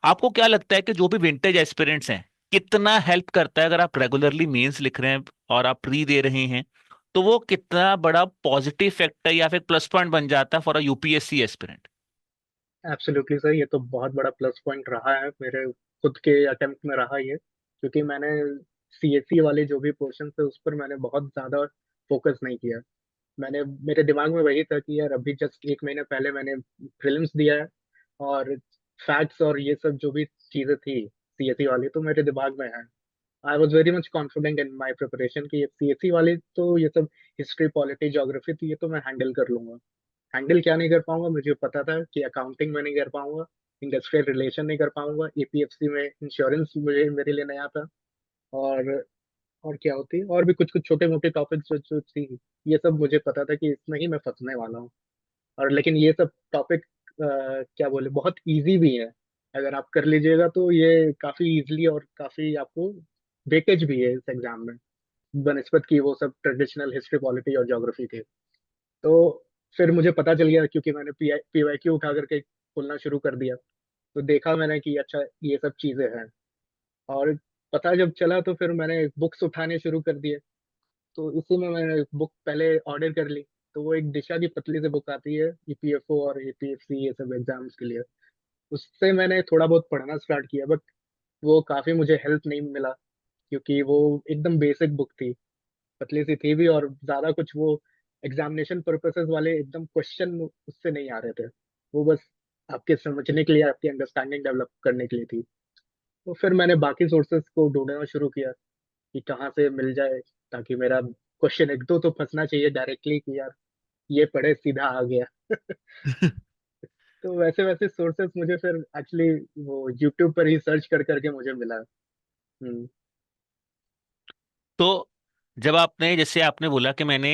आपको क्या लगता है कि जो भी विंटेज एस्पिरेंट्स हैं, कितना हेल्प करता है अगर आप रेगुलरली मेंस लिख रहे हैं और आप प्री दे रहे हैं, तो वो कितना बड़ा पॉजिटिव फैक्टर या फिर प्लस पॉइंट बन जाता है for a UPSC aspirant? Absolutely sir, ये तो बहुत बड़ा प्लस पॉइंट रहा है मेरे खुद के अटेम्प्ट में रहा ये, क्योंकि मैंने सीएससी वाले जो भी पोर्शन थे उस पर मैंने बहुत ज्यादा फोकस नहीं किया। मैंने मेरे दिमाग में वही था कि यार अभी जस्ट एक महीने पहले मैंने प्रीलिम्स दिया है, और फैक्ट्स और ये सब जो भी चीजें थी सीएससी वाली तो मेरे दिमाग में है। I was very much confident in my preparation कि ये सीएससी वाली तो ये सब हिस्ट्री पॉलिटी ज्योग्राफी तो ये तो मैं हैंडल कर लूंगा। हैंडल क्या नहीं कर पाऊंगा, मुझे पता था कि अकाउंटिंग में नहीं कर पाऊंगा, इंडस्ट्रियल रिलेशन नहीं कर पाऊंगा, एपीएफसी में इंश्योरेंस मुझे मेरे लिए नया था, और और क्या होती है और भी कुछ कुछ छोटे मोटे टॉपिक्स जो जो थी, ये सब मुझे पता था कि इसमें ही मैं फंसने वाला हूँ। और लेकिन ये सब टॉपिक क्या बोले बहुत इजी भी है, अगर आप कर लीजिएगा तो ये काफी इजीली और काफी आपको वेटेज भी है इस एग्जाम में बनस्पत की वो सब ट्रेडिशनल हिस्ट्री पॉलिटी और ज्योग्राफी के। तो फिर मुझे पता चल गया क्योंकि मैंने पीवाईक्यू उठा करके खोलना शुरू कर दिया, तो देखा मैंने कि अच्छा ये सब चीजें हैं। और पता जब चला तो फिर मैंने बुक्स उठाने शुरू कर दिए। तो इसी में मैंने बुक पहले ऑर्डर कर ली। तो वो एक दिशा की पतली से बुक आती है ईपीएफओ और एपीएफसी ये सब एग्जाम्स के लिए, उससे मैंने थोड़ा बहुत पढ़ना स्टार्ट किया, बट वो काफी मुझे हेल्प नहीं मिला, क्योंकि वो एकदम बेसिक बुक थी, पतली सी थी भी, और ज्यादा कुछ वो एग्जामिनेशन पर्पसेस वाले एकदम क्वेश्चन उससे नहीं आ रहे थे। वो बस आपके समझने के लिए, आपकी अंडरस्टैंडिंग डेवलप करने के लिए थी। तो फिर मैंने बाकी सोर्सेज को ढूंढना शुरू किया कि कहाँ से मिल जाए, ताकि मेरा क्वेश्चन एक दो तो फंसना चाहिए डायरेक्टली कि यार ये पढ़े सीधा आ गया। तो वैसे वैसे सोर्सेस मुझे फिर एक्चुअली वो यूट्यूब पर ही सर्च कर करके मुझे मिला। हम्म। तो जब आपने, जैसे आपने बोला कि मैंने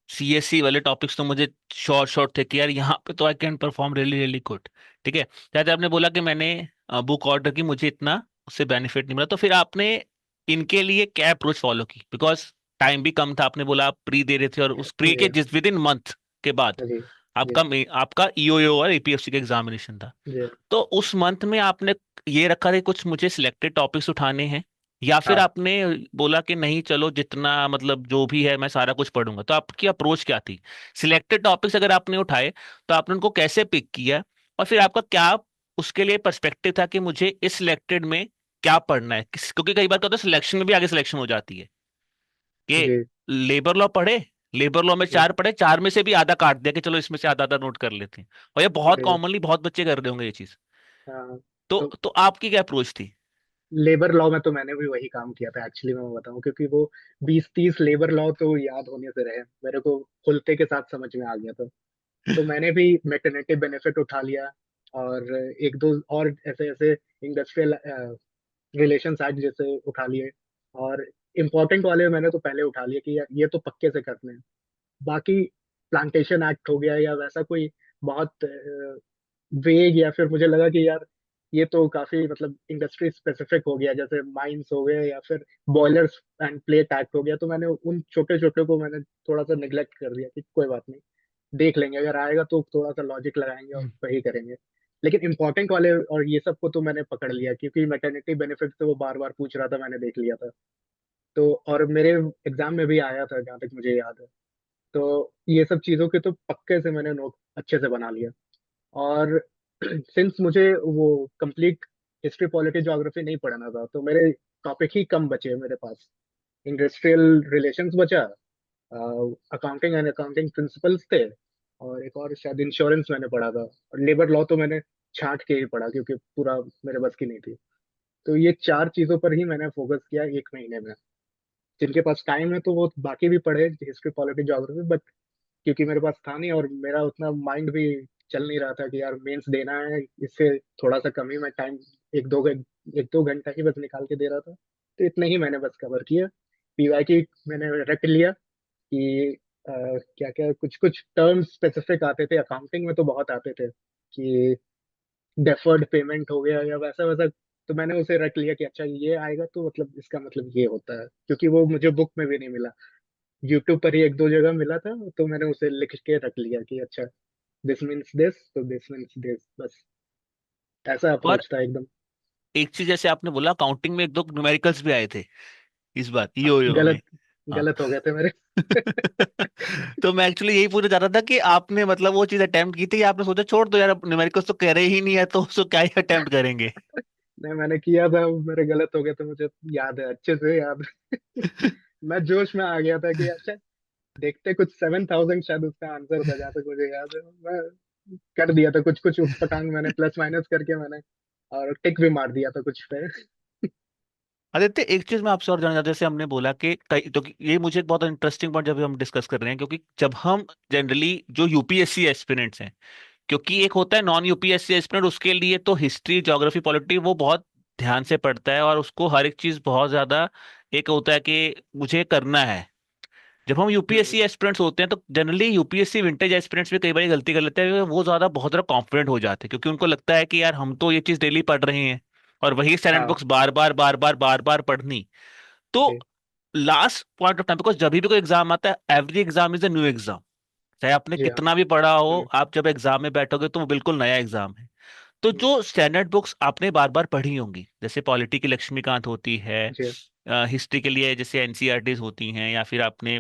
सीएससी वाले टॉपिक्स तो मुझे शॉर्ट शॉर्ट थे कि यार यहाँ पे तो I can perform really really good, ठीक है, शायद आपने बोला कि मैंने बुक ऑर्डर की, मुझे इतना उससे बेनिफिट नहीं मिला, तो फिर आपने इनके लिए क्या अप्रोच फॉलो की? बिकॉज टाइम भी कम था, आपने बोला आप प्री दे रहे थे और उस प्री के जी। जिस विद इन मंथ के बाद जी। जी। आपका ईओयू और एपीएफसी का एग्जामिनेशन था। जी। तो उस मंथ में आपने ये रखा था कि कुछ मुझे सिलेक्टेड टॉपिक्स उठाने हैं, या फिर हाँ। आपने बोला कि नहीं चलो जितना मतलब जो भी है मैं सारा कुछ पढ़ूंगा? तो आपकी अप्रोच क्या थी? सिलेक्टेड टॉपिक्स अगर आपने उठाए तो आपने उनको कैसे पिक किया, और फिर आपका क्या उसके लिए पर्सपेक्टिव था कि मुझे इस सिलेक्टेड में क्या पढ़ना है? क्योंकि कई बार क्या होता है सिलेक्शन में भी आगे सिलेक्शन हो जाती है कि जी। लेबर लॉ पढ़े, लेबर लॉ में जी। चार पढ़े, चार में से भी आधा काट दिया कि चलो इसमें से आधा आधा नोट कर लेते हैं, और ये बहुत जी। कॉमनली बहुत बच्चे कर रहे होंगे ये चीज। हाँ। तो तो तो आपकी क्या अप्रोच थी? लेबर लॉ में तो मैंने भी वही काम किया था एक्चुअली, मैं बताऊं, क्योंकि वो 20-30 लेबर लॉ तो याद होने से रहे मेरे को, खुलते के साथ समझ में आ गया था। तो मैंने भी मैटरनिटी बेनिफिट उठा लिया, और एक दो और ऐसे ऐसे इंडस्ट्रियल रिलेशंस एक्ट जैसे उठा लिए, और इम्पोर्टेंट वाले मैंने तो पहले उठा लिए कि यार ये तो पक्के से करने हैं। बाकी प्लांटेशन एक्ट हो गया या वैसा कोई बहुत वेग, या फिर मुझे लगा कि यार ये तो काफी मतलब इंडस्ट्री स्पेसिफिक हो गया, जैसे माइंस हो गए या फिर बॉयलर्स एंड प्लेट एक्ट हो गया, तो मैंने उन छोटे छोटे को मैंने थोड़ा सा निग्लेक्ट कर दिया कि कोई बात नहीं, देख लेंगे, अगर आएगा तो थोड़ा सा लॉजिक लगाएंगे और हम्म। वही करेंगे। लेकिन इंपॉर्टेंट वाले और ये सब को तो मैंने पकड़ लिया, क्योंकि मैटरनिटी बेनिफिट से वो बार बार पूछ रहा था, मैंने देख लिया था। तो और मेरे एग्जाम में भी आया था जहाँ तक मुझे याद है। तो ये सब चीज़ों के तो पक्के से मैंने नोट अच्छे से बना लिया। और सिंस मुझे वो कंप्लीट हिस्ट्री पॉलिटी ज्योग्राफी नहीं पढ़ना था, तो मेरे टॉपिक ही कम बचे मेरे पास। इंडस्ट्रियल रिलेशंस बचा, अकाउंटिंग एंड अकाउंटिंग प्रिंसिपल्स थे, और एक और शायद इंश्योरेंस मैंने पढ़ा था, और लेबर लॉ तो मैंने छांट के ही पढ़ा क्योंकि पूरा मेरे बस की नहीं थी। तो ये चार चीजों पर ही मैंने फोकस किया एक महीने में। जिनके पास टाइम है तो वो बाकी भी पढ़े, हिस्ट्री पॉलिटी ज्योग्राफी, बट क्योंकि मेरे पास था नहीं और मेरा उतना माइंड भी चल नहीं रहा था कि यार मेंस देना है, इससे थोड़ा सा कम ही मैं टाइम, एक दो घंटा ही बस निकाल के दे रहा था, तो इतने ही मैंने बस कवर किया। पीवाई की मैंने रट लिया कि क्या क्या कुछ कुछ टर्म्स स्पेसिफिक आते थे, अकाउंटिंग में तो बहुत आते थे कि डेफर्ड पेमेंट हो गया या वैसा वैसा। तो मैंने उसे रट लिया कि अच्छा ये आएगा तो मतलब इसका मतलब ये होता है, क्योंकि वो मुझे बुक में भी नहीं मिला, यूट्यूब पर ही एक दो जगह मिला था, तो मैंने उसे लिख के रख लिया कि अच्छा दिस मीन्स दिस तो दिस मीन्स दिस, बस ऐसा और अप्रोच था एकदम। एक चीज जैसे आपने बोला, काउंटिंग में एक दो न्यूमेरिकल्स भी आए थे इस बार हाँ, ईओ में। गलत हाँ। गलत हो गए थे मेरे। तो मैं एक्चुअली यही पूछना चाह रहा था कि आपने मतलब वो चीज अटेम्प्ट की थी या आपने सोचा छोड़ दो यार, न्यूमेरिकल्स तो कह रहे ही नहीं है तो उसको क्या ही अटेम्प्ट करेंगे। नहीं, मैंने किया था, मेरे गलत हो गए थे, मुझे याद है, अच्छे से याद है। मैं जोश में आ गया था कि अच्छा देखते, कुछ 7,000 शायद उसका आंसर था जहाँ तक मुझे याद है। मैं कर दिया था कुछ कुछ उटपटांग, मैंने प्लस माइनस करके मैंने और टिक भी मार दिया था कुछ पे। आदित्य, एक चीज मैं आपसे और जानना चाहता हूं, जैसे हमने बोला कि कई तो ये मुझे एक बहुत इंटरेस्टिंग पॉइंट जब हम डिस्कस कर रहे हैं, क्योंकि जब हम जनरली जो यूपीएससी एस्पिरेंट्स हैं, क्योंकि एक होता है नॉन यूपीएससी एस्पिरेंट, उसके लिए तो हिस्ट्री ज्योग्राफी पॉलिटी वो बहुत ध्यान से पढ़ता है और उसको हर एक चीज बहुत ज्यादा एक होता है कि मुझे करना है। जब हम हम्म, यूपीएससी एस्पिरेंट्स होते हैं तो जनरली यूपीएससी विंटेज एस्पिरेंट्स भी कई बार गलती कर लेते हैं, क्योंकि वो ज्यादा बहुत ज्यादा कॉन्फिडेंट हो जाते हैं, क्योंकि उनको लगता है कि यार हम तो ये चीज डेली पढ़ रहे हैं और वही स्टैंडर्ड हाँ बुक्स बार बार बार बार बार बार पढ़नी। तो जी last point of time, because जब भी कोई एग्जाम आता है, every exam is a new exam. चाहे आपने जी हाँ। कितना भी पढ़ा हो, हम्म, आप जब एग्जाम में बैठोगे तो वो बिल्कुल नया एग्जाम है। तो हम्म, जो स्टैंडर्ड बुक्स आपने बार बार पढ़ी होंगी, जैसे पॉलिटी की लक्ष्मीकांत होती है, जी हिस्ट्री के लिए जैसे एनसीईआरटीज होती हैं, या फिर आपने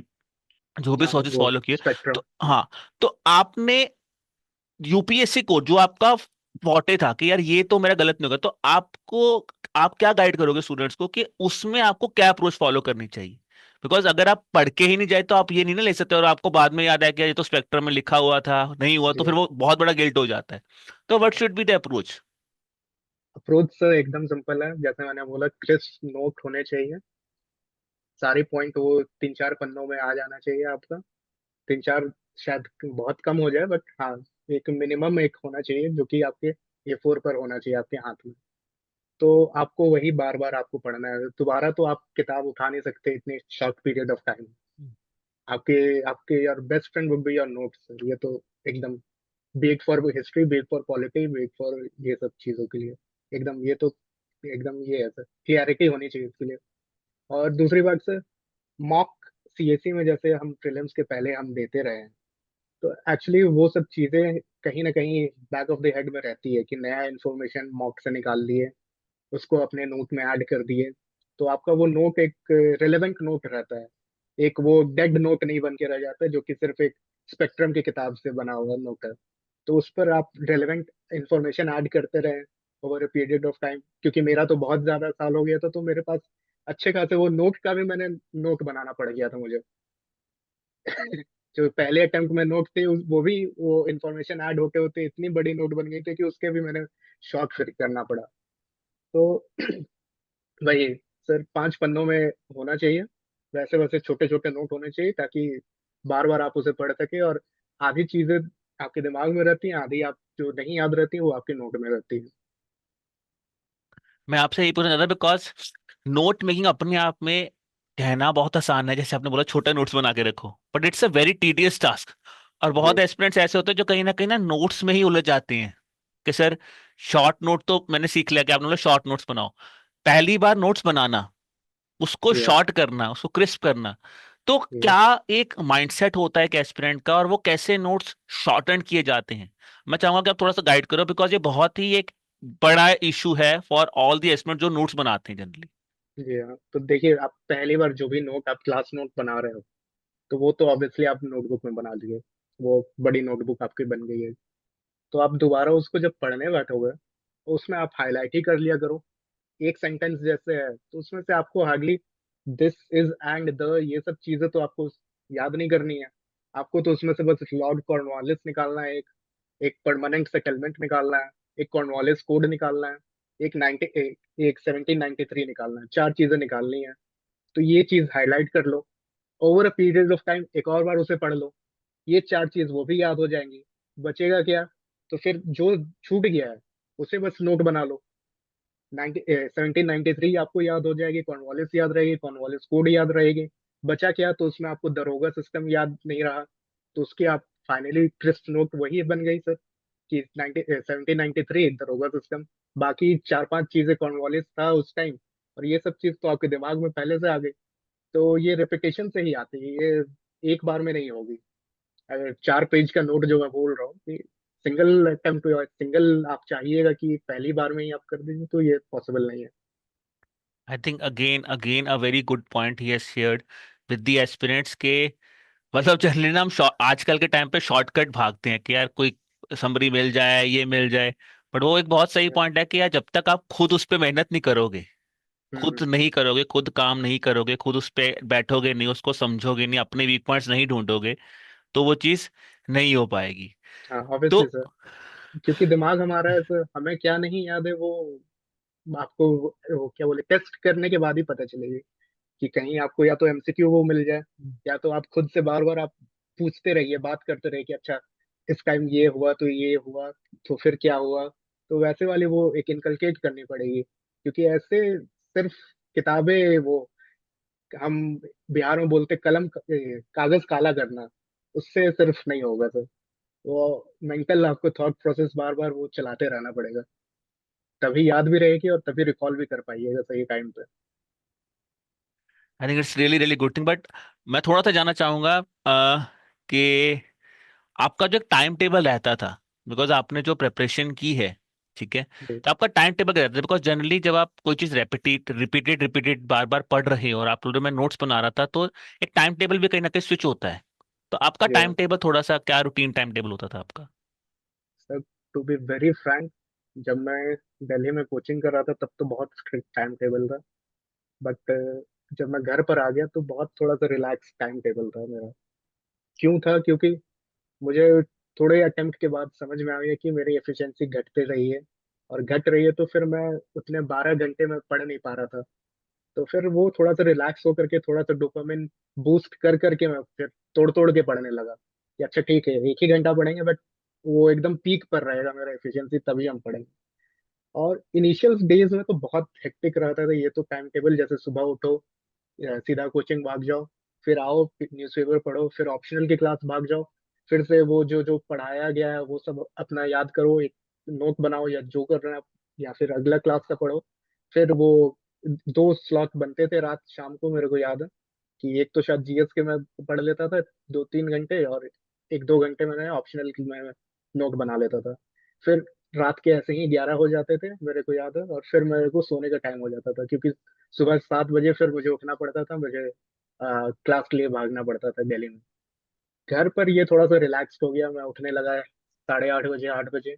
जो भी हाँ, सोर्सेस वो फॉलो किए, स्पेक्ट्रम। तो हाँ, तो आपने यूपीएससी को जो आपका फॉर्टे था कि यार ये तो मेरा गलत नहीं होगा, तो आपको आप क्या गाइड करोगे स्टूडेंट्स को कि उसमें आपको क्या अप्रोच फॉलो करनी चाहिए? बिकॉज अगर आप पढ़ के ही नहीं जाए तो आप ये नहीं ना ले सकते, और आपको बाद में याद आया कि यार ये तो स्पेक्ट्रम में लिखा हुआ था, नहीं हुआ, तो जी फिर वो बहुत बड़ा गिल्ट हो जाता है। तो what should be the approach? Approach sir एकदम सिंपल है, जैसे मैंने बोला क्रिस्प नोट होने चाहिए। सारे पॉइंट वो 3 4 पन्नों में आ जाना चाहिए आपका। 3 4 शायद बहुत कम हो जाए, बट हाँ एक मिनिमम एक होना चाहिए जो कि आपके A4 पर होना चाहिए आपके हाथ में। तो आपको वही बार बार आपको पढ़ना है, दोबारा तो आप किताब उठा नहीं सकते इतने शॉर्ट पीरियड ऑफ टाइम। आपके आपके यार best friend would be your notes, ये तो एकदम, beat for history, beat for polity, beat for ये सब चीजों के लिए एकदम, ये तो एकदम ये है सर, क्लियरिटी होनी चाहिए इसके लिए। और दूसरी बात सर, मॉक सीएससी में जैसे हम प्रीलिम्स के पहले हम देते रहे हैं, तो एक्चुअली वो सब चीजें कहीं ना कहीं बैक ऑफ द हेड में रहती है कि नया इन्फॉर्मेशन मॉक से निकाल लिए, उसको अपने नोट में ऐड कर दिए, तो आपका वो नोट एक रिलेवेंट नोट रहता है। एक वो डेड नोट नहीं बन के रह जाता है जो कि सिर्फ एक स्पेक्ट्रम की किताब से बना हुआ नोट है। तो उस पर आप रेलेवेंट इंफॉर्मेशन ऐड करते रहे over a period of time, क्योंकि मेरा तो बहुत ज्यादा साल हो गया था, तो मेरे पास अच्छे खासे वो नोट का भी मैंने नोट बनाना पड़ गया था मुझे। जो पहले अटेम्प्ट में नोट थे वो भी वो इंफॉर्मेशन ऐड होते होते इतनी बड़ी नोट बन गई थी कि उसके भी मैंने शॉर्ट फिल करना पड़ा। तो वही सर 5 पन्नों में होना चाहिए, वैसे वैसे छोटे छोटे नोट होने चाहिए ताकि बार बार आप उसे पढ़ सके, और आधी चीजें आपके दिमाग में रहती हैं, आधी आप जो नहीं याद रहती वो आपके नोट में रहती है। मैं आपसे यही पूछना चाहता था, बिकॉज नोट मेकिंग अपने आप में कहना बहुत आसान है, जैसे आपने बोला छोटे नोट्स बना के रखो, but it's a very tedious task. और बहुत जी एस्पिरेंट्स ऐसे होते हैं जो कहीं ना नोट्स में ही उलझ जाते हैं कि सर शॉर्ट नोट तो मैंने सीख लिया कि आपने बोला शॉर्ट नोट्स बनाओ, पहली बार नोट्स बनाना, उसको जी हाँ, शॉर्ट करना, उसको क्रिस्प करना, तो जी क्या एक माइंडसेट होता है एक एस्पिरेंट का, और वो कैसे नोट्स शॉर्टन किए जाते हैं? मैं चाहूंगा कि आप थोड़ा सा गाइड करो, बिकॉज ये बहुत ही एक बड़ा इशू है फॉर ऑल दी एस्पिरेंट जो नोट्स बनाते हैं जनरली। जी हाँ। तो देखिए, आप पहली बार जो भी नोट आप क्लास नोट बना रहे हो, तो वो तो ऑब्वियसली आप नोटबुक में बना लिए, वो बड़ी नोटबुक आपकी बन गई है। तो आप दोबारा उसको जब पढ़ने बैठोगे तो उसमें आप हाईलाइट ही कर लिया करो। एक सेंटेंस जैसे है तो उसमें से आपको hardly this is and the ये सब चीजें तो आपको याद नहीं करनी है। आपको तो उसमें से बस लॉर्ड कॉर्नवालिस निकालना है, एक एक परमानेंट सेटलमेंट निकालना है, एक कॉर्नवालिस कोड निकालना है, एक 90 एक 1793 निकालना है। चार चीजें निकालनी है। तो ये चीज हाईलाइट कर लो, over a period of time एक और बार उसे पढ़ लो, ये चार चीज वो भी याद हो जाएंगी। बचेगा क्या? तो फिर जो छूट गया है उसे बस नोट बना लो। 1793 आपको याद हो जाएगी, कॉर्नवालिस याद रहेगी, कॉर्नवालिस कोड याद रहेगी। बचा क्या? तो उसमें आपको दरोगा सिस्टम याद नहीं रहा, तो उसकी आप फाइनली क्रिस्प नोट वही बन गई सर कि 1793 दरोगा सिस्टम। बाकी चार पांच चीजें कॉर्नवालिस था उस टाइम, और ये सब चीज तो आपके दिमाग में पहले से आ गई। तो ये रिपीटेशन से ही आती है, ये एक बार में नहीं होगी। अगर 4 पेज का नोट जो मैं बोल रहा हूँ कि सिंगल अटेम्प्ट या सिंगल आप चाहिएगा कि पहली बार में ही आप कर दीजिए, तो ये पॉसिबल नहीं है। I think again again a very good point he has shared with the aspirants के, मतलब जनरली ना हम आजकल के टाइम पे शॉर्टकट भागते हैं कि यार कोई समरी मिल जाए, ये मिल जाए। बट वो एक बहुत सही हम्म पॉइंट है कि यार जब तक आप खुद उस पर मेहनत नहीं करोगे, खुद हम्म। नहीं करोगे, खुद काम नहीं करोगे, खुद उस पे बैठोगे नहीं, उसको समझोगे नहीं, अपने वीक पॉइंट्स नहीं ढूंढोगे, तो वो चीज़ नहीं हो पाएगी। हाँ तो ऑब्वियसली सर, क्योंकि दिमाग हमारा ऐसा, हमें क्या नहीं याद है वो आपको वो क्या बोले टेस्ट करने के बाद ही पता चलेगी। कि कहीं आपको या तो एमसीक्यू वो मिल जाए, या तो आप खुद से बार बार आप पूछते रहिए, बात करते रहिए कि अच्छा इस टाइम ये हुआ तो ये हुआ, तो फिर क्या हुआ। तो वैसे वाली वो एक इनकलकेट करनी पड़ेगी, क्योंकि ऐसे सिर्फ किताबें वो हम बिहार में बोलते कलम कागज काला करना, उससे सिर्फ नहीं होगा सर। वो मेंटल आपको थॉट प्रोसेस बार बार वो चलाते रहना पड़ेगा, तभी याद भी रहेगी और तभी रिकॉल भी कर पाइएगा सही टाइम पे। I think it's really really good thing, but मैं थोड़ा सा जानना चाहूंगा कि आपका जो टाइम टेबल रहता था, बिकॉज आपने जो प्रिपरेशन की है, ठीक है, जी। तो आपका टाइम टेबल क्या रहता है? बिकॉज जनरली जब आप कोई चीज रिपीटेड रिपीटेड बार बार पढ़ रहे हो, और आप लोगों में नोट्स बना रहा था, तो एक टाइम टेबल भी कहीं ना कहीं स्विच होता है। तो आपका जी टाइम टेबल थोड़ा सा क्या रूटीन टाइम टेबल होता था आपका? Sir, to be very frank, जब मैं दिल्ली में कोचिंग कर रहा था तब तो बहुत स्ट्रिक्ट टाइम टेबल था। बट जब मैं घर पर आ गया तो बहुत थोड़ा सा रिलैक्स टाइम टेबल था मेरा। क्यों था? क्योंकि मुझे थोड़े अटेम्प्ट के बाद समझ में आ गया कि मेरी एफिशिएंसी घटते रही है, और घट रही है तो फिर मैं उतने 12 घंटे में पढ़ नहीं पा रहा था। तो फिर वो थोड़ा सा रिलैक्स होकर के, थोड़ा सा डोपामिन बूस्ट कर करके मैं फिर तोड़ तोड़ के पढ़ने लगा कि अच्छा ठीक है, एक ही घंटा पढ़ेंगे, बट वो एकदम पीक पर रहेगा मेरा एफिशिएंसी, तभी हम पढ़ेंगे। और इनिशियल डेज में तो बहुत हेक्टिक रहता था ये तो टाइम टेबल, जैसे सुबह उठो, सीधा कोचिंग भाग जाओ, फिर आओ न्यूज़पेपर पढ़ो, फिर ऑप्शनल की क्लास भाग जाओ, फिर से वो जो जो पढ़ाया गया है वो सब अपना याद करो, एक नोट बनाओ या जो कर रहे हैं आप, या फिर अगला क्लास का पढ़ो। फिर वो 2 स्लॉट बनते थे रात शाम को, मेरे को याद है कि एक तो शायद जीएस के मैं पढ़ लेता था 2-3 घंटे, और 1-2 घंटे मैंने ऑप्शनल की मैं नोट बना लेता था। फिर रात के ऐसे ही 11 हो जाते थे मेरे को याद है, और फिर मेरे को सोने का टाइम हो जाता था, क्योंकि सुबह 7 बजे फिर मुझे उठना पड़ता था, मुझे क्लास के लिए भागना पड़ता था दिल्ली में। घर पर ये थोड़ा सा रिलैक्स हो गया, मैं उठने लगा 8:30 बजे 8 बजे।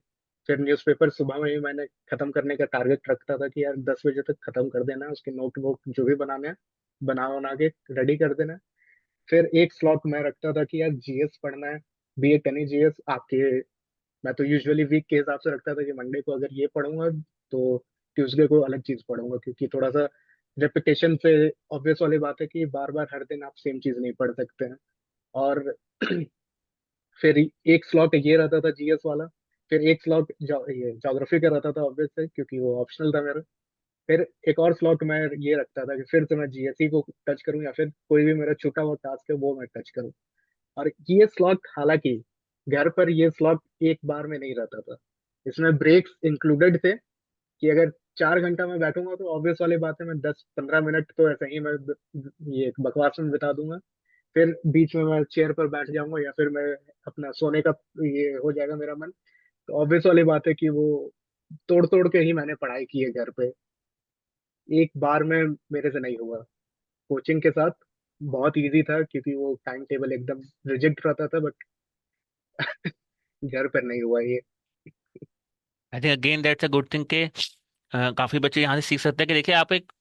फिर न्यूज़पेपर सुबह में ही मैंने खत्म करने का टारगेट रखता था कि यार 10 बजे तक खत्म कर देना है, उसके नोटबुक जो भी बनाने हैं बना बना के रेडी कर देना है। फिर एक स्लॉट मैं रखता था कि यार जीएस पढ़ना है, बी ए टेनी जीएस आपके। मैं तो यूजुअली वीक के हिसाब से रखता था कि मंडे को अगर ये पढ़ूंगा तो ट्यूसडे को अलग चीज पढ़ूंगा, क्योंकि थोड़ा सा रेपिटेशन से ऑब्वियस वाली बात है कि बार बार हर दिन आप सेम चीज नहीं पढ़ सकते हैं। और फिर एक स्लॉट ये रहता था जीएस वाला, फिर एक स्लॉट ये ज्योग्राफी का रहता था ऑब्वियस है क्योंकि वो ऑप्शनल था मेरा। फिर एक और स्लॉट मैं ये रखता था कि फिर से मैं जीएसई को टच करूं, या फिर कोई भी मेरा छूटा हुआ टास्क है वो मैं टच करूं। और ये स्लॉट हालांकि घर पर ये स्लॉट एक बार में नहीं रहता था, इसमें ब्रेक्स इंक्लूडेड थे कि अगर 4 घंटा मैं बैठूंगा तो ऑब्वियस वाली बात है मैं 10-15 मिनट तो ऐसे ही मैं ये बकवास में बिता दूंगा। फिर बीच में मैं चेयर पर बैठ जाऊंगा, या फिर मैं अपना सोने का ये हो जाएगा मेरा मन। तो ऑब्वियस वाली बात है कि वो तोड़ तोड़ के ही मैंने पढ़ाई की है घर पे, एक बार में मेरे से नहीं हुआ। कोचिंग के साथ बहुत इजी था क्योंकि वो टाइम टेबल एकदम रिजिक्ट रहता था, बट घर पर नहीं हुआ ये। I think again that's a good thing के काफी बच्चे यहाँ से सीख सकते हैं कि देखिए आप एक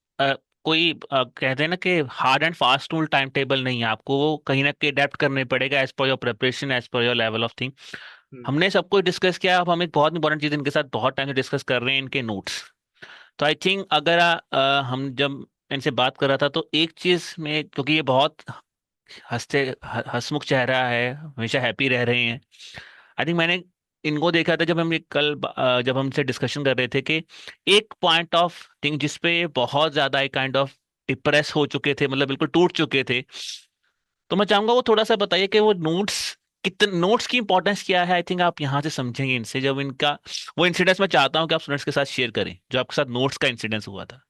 कोई कहते हैं ना कि hard and fast rule time table नहीं है, आपको वो कहीं ना कहीं अडेप्ट करने पड़ेगा as per your preparation, as per your level of thing. Hmm. हमने सब कुछ डिस्कस किया, अब हम एक बहुत इंपॉर्टेंट चीज इनके साथ बहुत टाइम से डिस्कस कर रहे हैं, इनके नोट्स। तो आई थिंक अगर हम जब इनसे बात कर रहा था तो एक चीज में, क्योंकि ये बहुत हंसमुख चेहरा है, हमेशा हैप्पी रह रहे हैं। आई थिंक मैंने इनको देखा था जब हम कल जब हमसे डिस्कशन कर रहे थे कि एक पॉइंट ऑफ थिंग जिस पे ये बहुत ज्यादा एक काइंड ऑफ डिप्रेस हो चुके थे, मतलब बिल्कुल टूट चुके थे। तो मैं चाहूंगा वो थोड़ा सा बताइए कि वो नोट्स, कितने नोट्स की इंपॉर्टेंस क्या है। आई थिंक आप यहाँ से समझेंगे इनसे, जब इनका वो इंसिडेंस मैं चाहता हूँ कि आप स्टूडेंट्स के साथ शेयर करें जो आपके साथ नोट्स का इंसिडेंस हुआ था।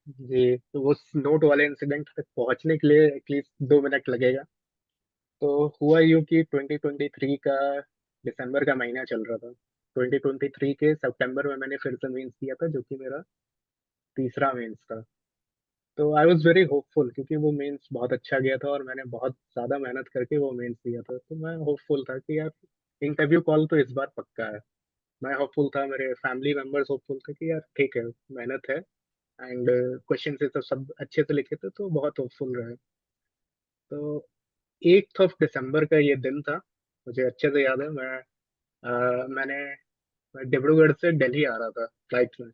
जी, तो उस नोट वाले इंसिडेंट तक पहुंचने के लिए एटलीस्ट 2 मिनट लगेगा। तो हुआ यूं कि 2023 का दिसंबर का महीना चल रहा था। 2023 के सितंबर में मैंने फिर से मेंस दिया था, जो कि मेरा तीसरा मेंस था। तो आई वॉज वेरी होपफुल, क्योंकि वो मेंस बहुत अच्छा गया था और मैंने बहुत ज़्यादा मेहनत करके वो मेंस दिया था। तो मैं होपफुल था कि यार इंटरव्यू कॉल तो इस बार पक्का है। मैं होपफुल था, मेरे फैमिली मेंबर्स होपफुल थे कि यार ठीक है, मेहनत है, एंड क्वेश्चन से तो सब अच्छे से लिखे थे, तो बहुत होपफुल रहे। तो 8 दिसंबर का ये दिन था, मुझे अच्छे से याद है। मैं डिब्रूगढ़ से दिल्ली आ रहा था फ्लाइट में।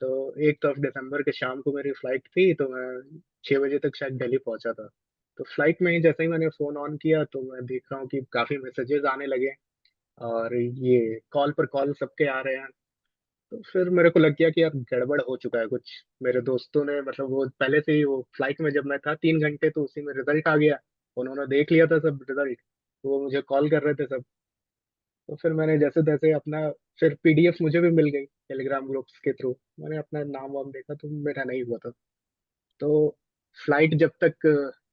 तो 8 दिसंबर के शाम को मेरी फ्लाइट थी, तो मैं 6 बजे तक शायद दिल्ली पहुंचा था। तो फ्लाइट में ही जैसे ही मैंने फोन ऑन किया, तो मैं देख रहा हूँ कि काफी मैसेजेस आने लगे और ये कॉल पर कॉल सबके आ रहे हैं। तो फिर मेरे को लग गया कि यार गड़बड़ हो चुका है कुछ। मेरे दोस्तों ने, मतलब वो पहले से ही, वो फ्लाइट में जब मैं था 3 घंटे, तो उसी में रिजल्ट आ गया। उन्होंने देख लिया था सब रिजल्ट, तो वो मुझे कॉल कर रहे थे सब। तो फिर मैंने जैसे तैसे अपना, फिर पीडीएफ मुझे भी मिल गई टेलीग्राम ग्रुप्स के थ्रू। मैंने अपना नाम वाम देखा, तो मेरा नहीं हुआ था। तो फ्लाइट जब तक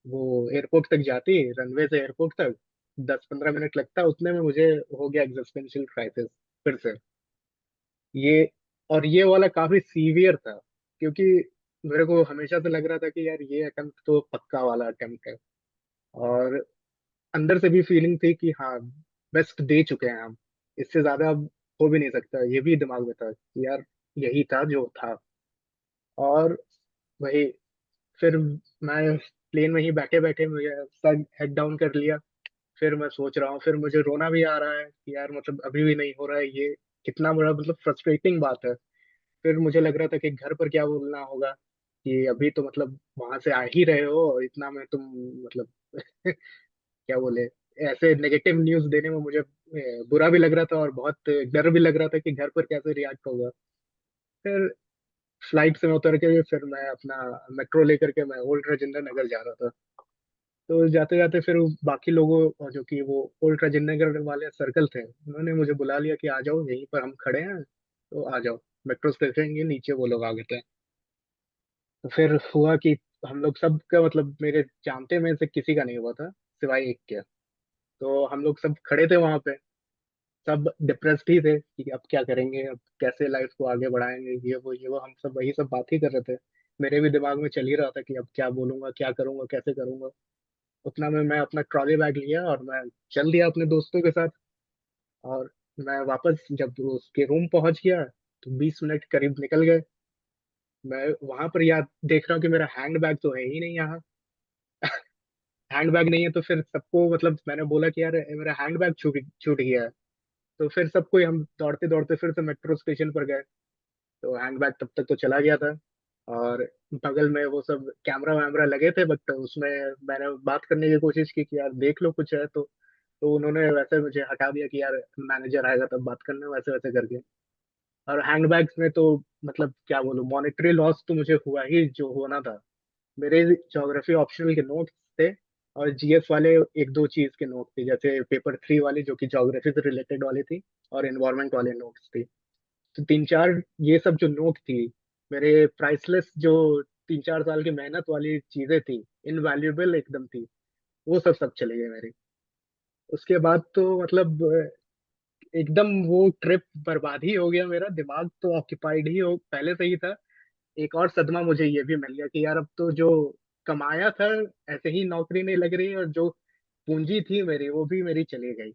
वो एयरपोर्ट तक जाती, रनवे से एयरपोर्ट तक 10-15 मिनट लगता, उतने में मुझे हो गया एग्जिस्टेंशियल क्राइसिस फिर से। ये, और ये वाला काफी सीवियर था, क्योंकि मेरे को हमेशा से लग रहा था कि यार ये अटेम्प्ट तो पक्का वाला अटेम्प्ट है। और अंदर से भी फीलिंग थी कि हाँ, बेस्ट दे चुके हैं हम, इससे ज्यादा अब हो भी नहीं सकता। ये भी दिमाग में था कि यार यही था जो था। और वही, फिर मैं प्लेन में ही बैठे बैठे मुझे सर हेड डाउन कर लिया। फिर मैं सोच रहा हूँ, फिर मुझे रोना भी आ रहा है कि यार मतलब अभी भी नहीं हो रहा है ये, कितना बड़ा मतलब फ्रस्ट्रेटिंग बात है। फिर मुझे लग रहा था कि घर पर क्या बोलना होगा, कि अभी तो मतलब वहां से आ ही रहे हो और इतना में तुम, मतलब क्या बोले, ऐसे नेगेटिव न्यूज देने में मुझे बुरा भी लग रहा था और बहुत डर भी लग रहा था कि घर पर कैसे रिएक्ट होगा। फिर फ्लाइट से मैं उतर के फिर मैं अपना मेट्रो लेकर के मैं ओल्ड राजेंद्र नगर जा रहा था। तो जाते जाते फिर बाकी लोगों, जो कि वो ओल्ड राजेंद्र नगर वाले सर्कल थे, उन्होंने मुझे बुला लिया कि आ जाओ, यहीं पर हम खड़े हैं, तो आ जाओ, मेट्रो स्टेशन के नीचे वो लोग आ गए थे। तो फिर हुआ कि हम लोग सब का, मतलब मेरे जानते में से किसी का नहीं हुआ था सिवाय एक के। तो हम लोग सब खड़े थे वहां पे, सब डिप्रेस्ड ही थे कि अब क्या करेंगे, अब कैसे लाइफ को आगे बढ़ाएंगे, ये वो हम सब वही सब बात ही कर रहे थे। मेरे भी दिमाग में चल ही रहा था कि अब क्या बोलूंगा, क्या करूंगा, कैसे करूंगा। उतना में मैं अपना ट्रॉली बैग लिया और मैं चल दिया अपने दोस्तों के साथ। और मैं वापस जब उसके रूम पहुंच गया, तो 20 मिनट करीब निकल गए। मैं वहां पर याद देख रहा हूँ कि मेरा हैंड बैग तो है ही नहीं यहाँ। हैंड बैग नहीं है, तो फिर सबको, मतलब मैंने बोला कि यार मेरा हैंड बैग छूट छूट गया है। तो फिर सबको हम दौड़ते दौड़ते फिर से मेट्रो स्टेशन पर गए। तो हैंड बैग तब तक तो चला गया था। और बगल में वो सब कैमरा वैमरा लगे थे, बट उसमें मैंने बात करने की कोशिश की कि यार देख लो कुछ है तो उन्होंने वैसे मुझे हटा दिया कि यार मैनेजर आएगा तब बात करना, वैसे वैसे करके। और हैंडबैग्स में तो, मतलब क्या बोलूं, मॉनेटरी लॉस तो मुझे हुआ ही जो होना था। मेरे ज्योग्राफी ऑप्शनल के नोट्स थे, और जीएस वाले एक दो चीज के नोट थे, जैसे पेपर 3 वाली जो कि ज्योग्राफी से रिलेटेड वाली थी, और एनवायरनमेंट वाले नोट्स थे। तो 3-4 ये सब जो नोट थी, मेरे प्राइसलेस जो 3-4 साल की मेहनत वाली चीजें थी, इनवैल्यूएबल एकदम थी, वो सब चले गए मेरे। उसके बाद तो मतलब एकदम वो ट्रिप बर्बाद ही हो गया। मेरा दिमाग तो ऑक्यूपाइड ही हो पहले से ही था। एक और सदमा मुझे ये भी मिल गया कि यार अब तो जो कमाया था, ऐसे ही नौकरी नहीं लग रही, और जो पूंजी थी मेरी वो भी मेरी चली गई।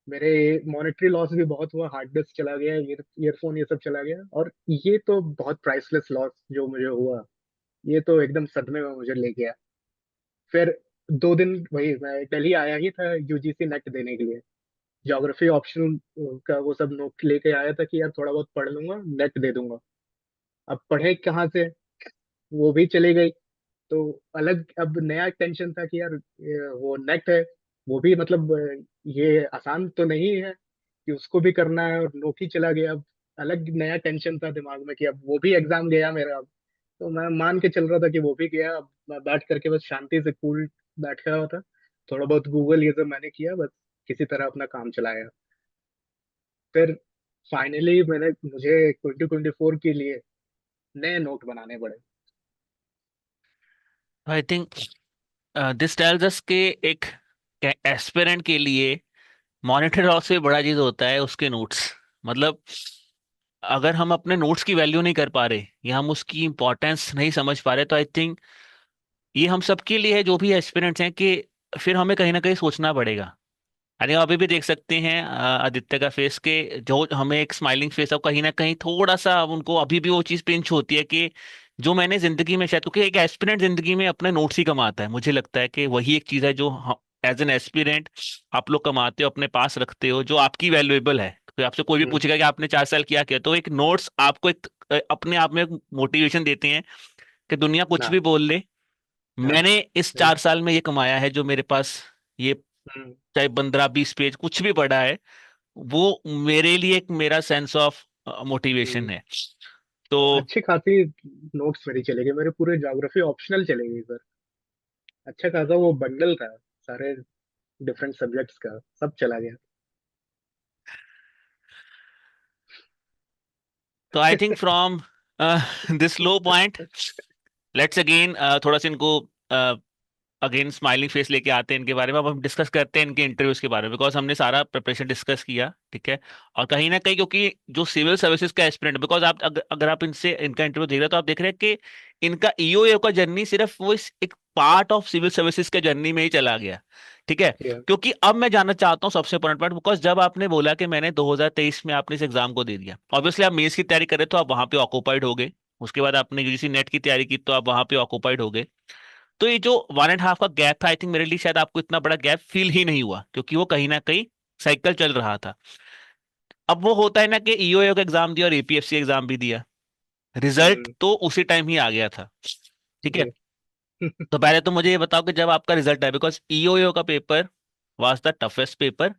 मेरे मॉनेटरी लॉस भी बहुत हुआ, हार्ड डिस्क चला गया, ईयरफोन ये सब चला गया। और ये तो बहुत प्राइसलेस लॉस जो मुझे हुआ। ये तो एकदम सदमे में मुझे ले गया। फिर 2 दिन वही मैं दिल्ली आया ही था यूजीसी नेट देने के लिए। ज्योग्राफी ऑप्शनल का वो सब नोट लेके आया था कि यार थोड़ा बहुत पढ़ लूंगा, नेट दे दूंगा। अब पढ़े कहाँ से, वो भी चली गई। तो अलग अब नया टेंशन था कि यार वो नेट है, वो भी मतलब ये आसान तो नहीं है कि उसको भी करना है, और नोट ही चला गया। अब अलग नया टेंशन था दिमाग में कि अब वो भी एग्जाम गया मेरा। अब तो मैं मान के चल रहा था कि वो भी गया। अब मैं बैठ करके बस शांति से कूल बैठा हुआ था। थोड़ा बहुत गूगल ये सब मैंने किया, बस किसी तरह अपना काम चलाया। फिर फाइनली मुझे 2024 के लिए नए नोट बनाने पड़े। I think this tells us के एक एस्पिरेंट के लिए मॉनिटर लॉस से बड़ा चीज होता है उसके नोट्स। मतलब अगर हम अपने नोट्स की वैल्यू नहीं कर पा रहे या हम उसकी इंपॉर्टेंस नहीं समझ पा रहे, तो आई थिंक ये हम सबके लिए है जो भी एस्पिरेंट्स हैं, कि फिर हमें कहीं ना कहीं सोचना पड़ेगा। अरे अभी भी देख सकते हैं आदित्य का फेस के, जो हमें एक स्माइलिंग फेस है, कहीं ना कहीं थोड़ा सा उनको अभी भी वो चीज़ पिंच होती है कि जो मैंने जिंदगी में शायद, क्योंकि एक एस्पिरेंट जिंदगी में अपने नोट्स ही कमाता है, मुझे लगता है कि वही एक चीज़ है जो एज एन एस्पिरेंट आप लोग कमाते हो, अपने पास रखते हो, जो आपकी वैल्यूएबल है। तो आपसे कोई भी हम्म। पूछेगा कि आपने 4 साल किया क्या, तो एक नोट्स आपको एक अपने आप में मोटिवेशन देते हैं कि दुनिया कुछ ना। भी बोल ले, हाँ। मैंने इस सही। 4 साल में ये कमाया है, जो मेरे पास ये हम्म। चाहे 15-20 पेज कुछ भी पढ़ा है, वो मेरे लिए एक मेरा सेंस ऑफ मोटिवेशन हम्म। है। तो अच्छी खासी नोट्स मेरी चले गए, मेरे पूरे ज्योग्राफी ऑप्शनल चले गए सर। अच्छा खासा वो बंडल था, सारे डिफरेंट सब्जेक्ट्स का सब चला गया। तो I think from this low point, let's again थोड़ा सा इनको अगेन स्माइलिंग फेस लेके आते हैं इनके बारे में। अब हम डिस्कस करते हैं इनके इंटरव्यूज के बारे में, बिकॉज हमने सारा प्रिपरेशन डिस्कस किया, ठीक है। और कहीं ना कहीं क्योंकि जो सिविल सर्विसेज का एस्पिरेंट, बिकॉज आप अगर आप इनसे इनका इंटरव्यू देख रहे हो, तो आप देख रहे हैं कि इनका ईओए का जर्नी सिर्फ वो एक पार्ट ऑफ सिविल सर्विसेज के जर्नी में ही चला गया, ठीक है। Yeah. क्योंकि अब मैं जानना चाहता हूँ सबसे इंपॉर्टेंट पॉइंट, बिकॉज जब आपने बोला कि मैंने 2023 में आपने इस एग्जाम को दे दिया, ऑब्वियसली आप मेंस की तैयारी कर रहे, तो आप वहां पे ऑक्यूपाइड हो गए। उसके बाद आपने यूजीसी नेट की तैयारी की, तो आप वहां पे ऑक्यूपाइड हो गए। तो ये जो 1.5 का गैप था, आई थिंक मेरे लिए शायद आपको इतना बड़ा गैप फील ही नहीं हुआ, क्योंकि वो कहीं ना कहीं साइकिल चल रहा था। अब वो होता है ना कि ईओए का एग्जाम दिया और एपीएफसी एग्जाम भी दिया, रिजल्ट हम्म। तो उसी टाइम ही आ गया था, ठीक है। जी। तो पहले तो मुझे ये बताओ कि जब आपका रिजल्ट आया, बिकॉज ईओए का paper was the toughest paper, हाँ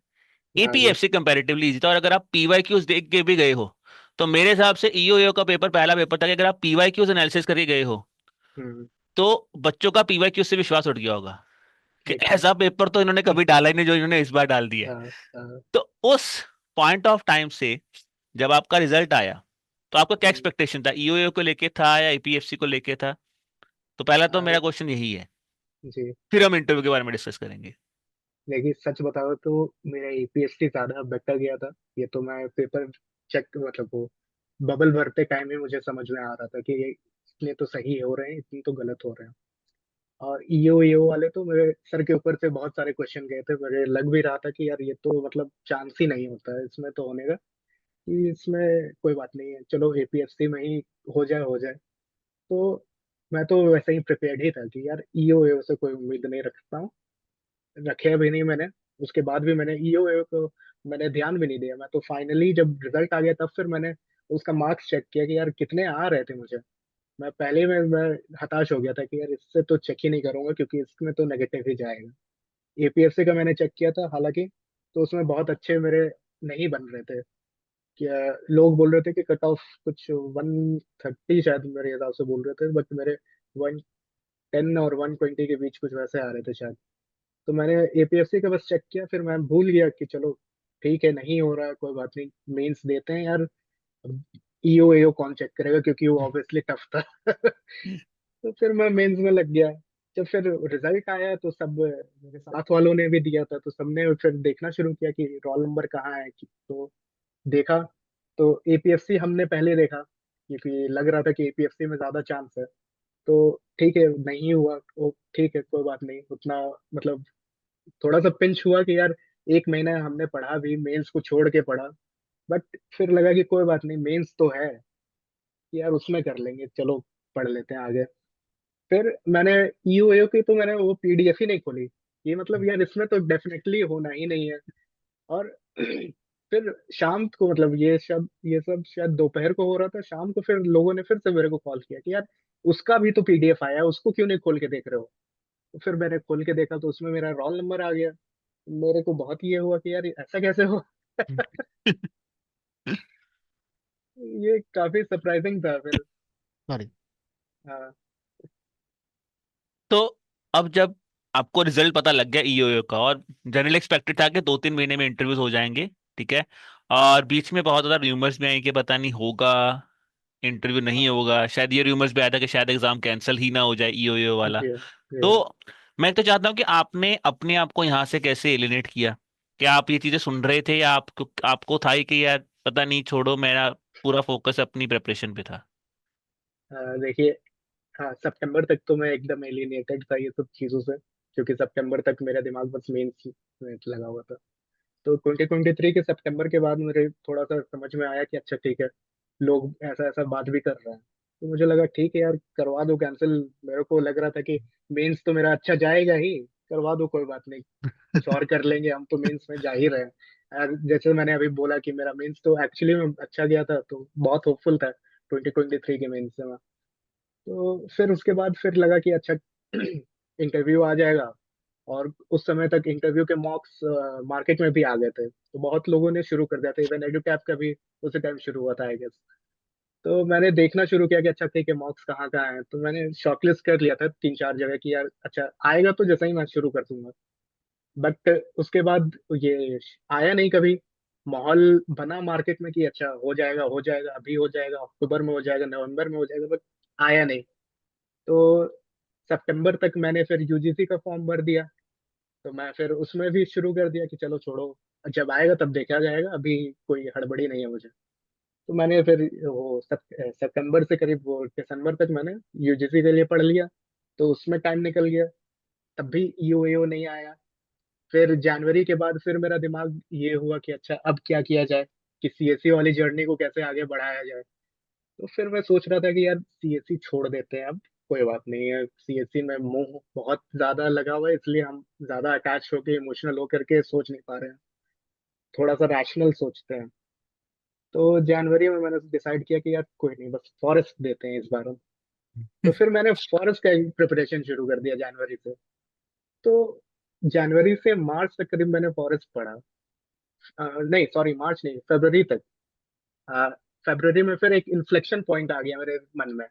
जी। एपीएफसी कंपैरेटिवली इजी था। और अगर आप पीवाई क्यूज देख के भी गए हो, तो मेरे हिसाब से ईओए का पेपर पहला पेपर था कि अगर आप पीवाई क्यूज एनालिसिस करके गए हो, हम्म। तो बच्चों का पीवाई क्यूज से विश्वास उठ गया होगा कि एकदम। ऐसा पेपर तो इन्होंने कभी डाला ही नहीं जो इन्होंने इस बार डाल दिया है। हाँ। हाँ। तो उस पॉइंट ऑफ टाइम से जब आपका रिजल्ट आया, तो आपका क्या हम्म। एक्सपेक्टेशन था, ईओए को लेके था या ईपीएफसी को लेके था? तो पहला तो मेरा क्वेश्चन यही है, जी। फिर हम इंटरव्यू के बारे में डिस्कस करेंगे। देखिए सच बताओ तो मेरा यूपीएससी ज्यादा बेटर गया था। ये तो मैं पेपर चेक मतलब वो बबल भरते टाइम ही मुझे समझ में आ रहा था कि ये इतने तो सही हो रहे हैं, इतने तो गलत हो रहे हैं। और ईओ वाले तो मेरे सर के ऊपर से बहुत सारे क्वेश्चन गए थे, मुझे लग भी रहा था कि यार ये तो मतलब चांस ही नहीं होता है इसमें तो होने का, कि इसमें कोई बात नहीं है, चलो एपीएससी में ही हो जाए। तो मैं तो वैसे ही प्रिपेयर्ड ही था कि यार ईओ से कोई उम्मीद नहीं रखता हूँ, रखे भी नहीं मैंने। उसके बाद भी मैंने ईओ को मैंने ध्यान भी नहीं दिया। मैं तो फाइनली जब रिजल्ट आ गया तब फिर मैंने उसका मार्क्स चेक किया कि यार कितने आ रहे थे मुझे। मैं पहले ही मैं हताश हो गया था कि यार इससे तो चेक ही नहीं करूंगा, क्योंकि इसमें तो नेगेटिव ही जाएगा। एपीएससी का मैंने चेक किया था हालांकि, तो उसमें बहुत अच्छे मेरे नहीं बन रहे थे। क्या लोग बोल रहे थे कि कट ऑफ कुछ 130 शायद मेरे हिसाब से बोल रहे थे, बट मेरे 110 और 120 के बीच कुछ वैसे आ रहे थे शायद। तो मैंने एपीएससी का बस चेक किया, फिर मैं भूल गया कि चलो ठीक है, नहीं हो रहा है कोई बात नहीं, मेंस देते हैं यार। ईओ एओ कौन चेक करेगा, क्योंकि वो ऑब्वियसली टफ था। तो फिर मैं मेंस में लग गया। जब फिर रिजल्ट आया तो सब मेरे साथ वालों ने भी दिया था, तो सबने फिर देखना शुरू किया कि रोल नंबर कहाँ है तो देखा। तो एपीएससी हमने पहले देखा, क्योंकि लग रहा था कि एपीएससी में ज्यादा चांस है। तो ठीक है, नहीं हुआ वो ठीक है, कोई बात नहीं उतना, मतलब थोड़ा सा पिंच हुआ कि यार एक महीना हमने पढ़ा भी, मेंस को छोड़ के पढ़ा। बट फिर लगा कि कोई बात नहीं, मेंस तो है, कि यार उसमें कर लेंगे, चलो पढ़ लेते हैं आगे। फिर मैंने ईओएओ की तो मैंने वो पीडीएफ ही नहीं खोली, ये मतलब यार इसमें तो डेफिनेटली होना ही नहीं है। और फिर शाम को, मतलब ये सब शायद दोपहर को हो रहा था, शाम को फिर लोगों ने फिर से मेरे को कॉल किया कि यार उसका भी तो पीडीएफ आया है, उसको क्यों नहीं खोल के देख रहे हो। तो फिर मैंने खोल के देखा तो उसमें मेरा रोल नंबर आ गया। मेरे को बहुत ये हुआ कि यार ऐसा कैसे हो। ये काफी सरप्राइजिंग था फिर। सॉरी। हाँ। तो अब जब आपको रिजल्ट पता लग गया ईओयू का, और जनरल एक्सपेक्टेड था कि 2-3 महीने में इंटरव्यूज हो जाएंगे, ठीक है, और बीच में बहुत ज्यादा र्यूमर्स भी आई कि पता नहीं होगा, इंटरव्यू नहीं हाँ होगा, शायद ये र्यूमर्स भी आया था कि शायद एग्जाम कैंसिल ही ना हो जाए ईओयू वाला। जी तो जी। मैं तो चाहता हूँ कि आपने अपने आप को यहाँ से कैसे एलिनेट किया। क्या आप ये चीजें सुन रहे थे, या आपको आपको था ही कि यार पता नहीं, छोड़ो, मेरा पूरा फोकस अपनी प्रिपरेशन पे था। देखिए, हाँ सितंबर तक तो मैं एकदम एलिनेटेड था ये सब चीजों से, क्योंकि सितंबर तक मेरा दिमाग बस मेंस में लगा हुआ था। तो 2023 के सितंबर के बाद मुझे थोड़ा सा समझ में आया कि अच्छा ठीक है, लोग ऐसा ऐसा बात भी कर रहे हैं। तो मुझे लगा ठीक है यार, करवा दो कैंसिल। मेरे को लग रहा था कि मेंस तो मेरा अच्छा जाएगा ही, करवा दो कोई बात नहीं, कुछ और कर लेंगे, हम तो मेंस में जा ही रहे हैं। जैसे मैंने अभी बोला कि मेरा मेंस तो एक्चुअली में अच्छा गया था, तो बहुत होपफुल था 2023 के मेंस से मैं। तो फिर उसके बाद फिर लगा कि अच्छा इंटरव्यू आ जाएगा। और उस समय तक इंटरव्यू के मॉक्स मार्केट में भी आ गए थे, तो बहुत लोगों ने शुरू कर दिया था, इवन एडुटैप का भी उसी टाइम शुरू हुआ था आई गेस। तो मैंने देखना शुरू किया कि अच्छा ठीक है, मॉक्स कहाँ कहाँ है, तो मैंने शॉर्टलिस्ट कर लिया था 3-4 जगह कि यार अच्छा आएगा तो जैसा ही मैं शुरू कर दूंगा। बट उसके बाद ये आया नहीं कभी। माहौल बना मार्केट में कि अच्छा हो जाएगा हो जाएगा, अभी हो जाएगा, अक्टूबर में हो जाएगा, नवंबर में हो जाएगा, बट आया नहीं। तो सितंबर तक मैंने फिर यूजीसी का फॉर्म भर दिया। तो मैं फिर उसमें भी शुरू कर दिया कि चलो छोड़ो, जब आएगा तब देखा जाएगा, अभी कोई हड़बड़ी नहीं है मुझे। तो मैंने फिर वो सितंबर से करीब वो दिसंबर तक मैंने यूजीसी के लिए पढ़ लिया। तो उसमें टाइम निकल गया, तब भी यूएओ नहीं आया। फिर जनवरी के बाद फिर मेरा दिमाग ये हुआ कि अच्छा अब क्या किया जाए, कि सीएससी वाली जर्नी को कैसे आगे बढ़ाया जाए। तो फिर मैं सोच रहा था कि यार सीएससी छोड़ देते हैं अब, कोई बात नहीं है, सीएससी में मोह बहुत ज्यादा लगा हुआ है, इसलिए हम ज्यादा अटैच होके इमोशनल होकर के सोच नहीं पा रहे हैं, थोड़ा सा रैशनल सोचते हैं। तो जनवरी में मैंने डिसाइड किया कि यार कोई नहीं, बस फॉरेस्ट देते हैं इस बार हम। तो फिर मैंने फॉरेस्ट का प्रिपरेशन शुरू कर दिया जनवरी से। तो जनवरी से मार्च तक करीब मैंने फॉरेस्ट पढ़ा। नहीं सॉरी, मार्च नहीं, फरवरी तक। अ, फरवरी में फिर एक इन्फ्लेक्शन पॉइंट आ गया मेरे मन में,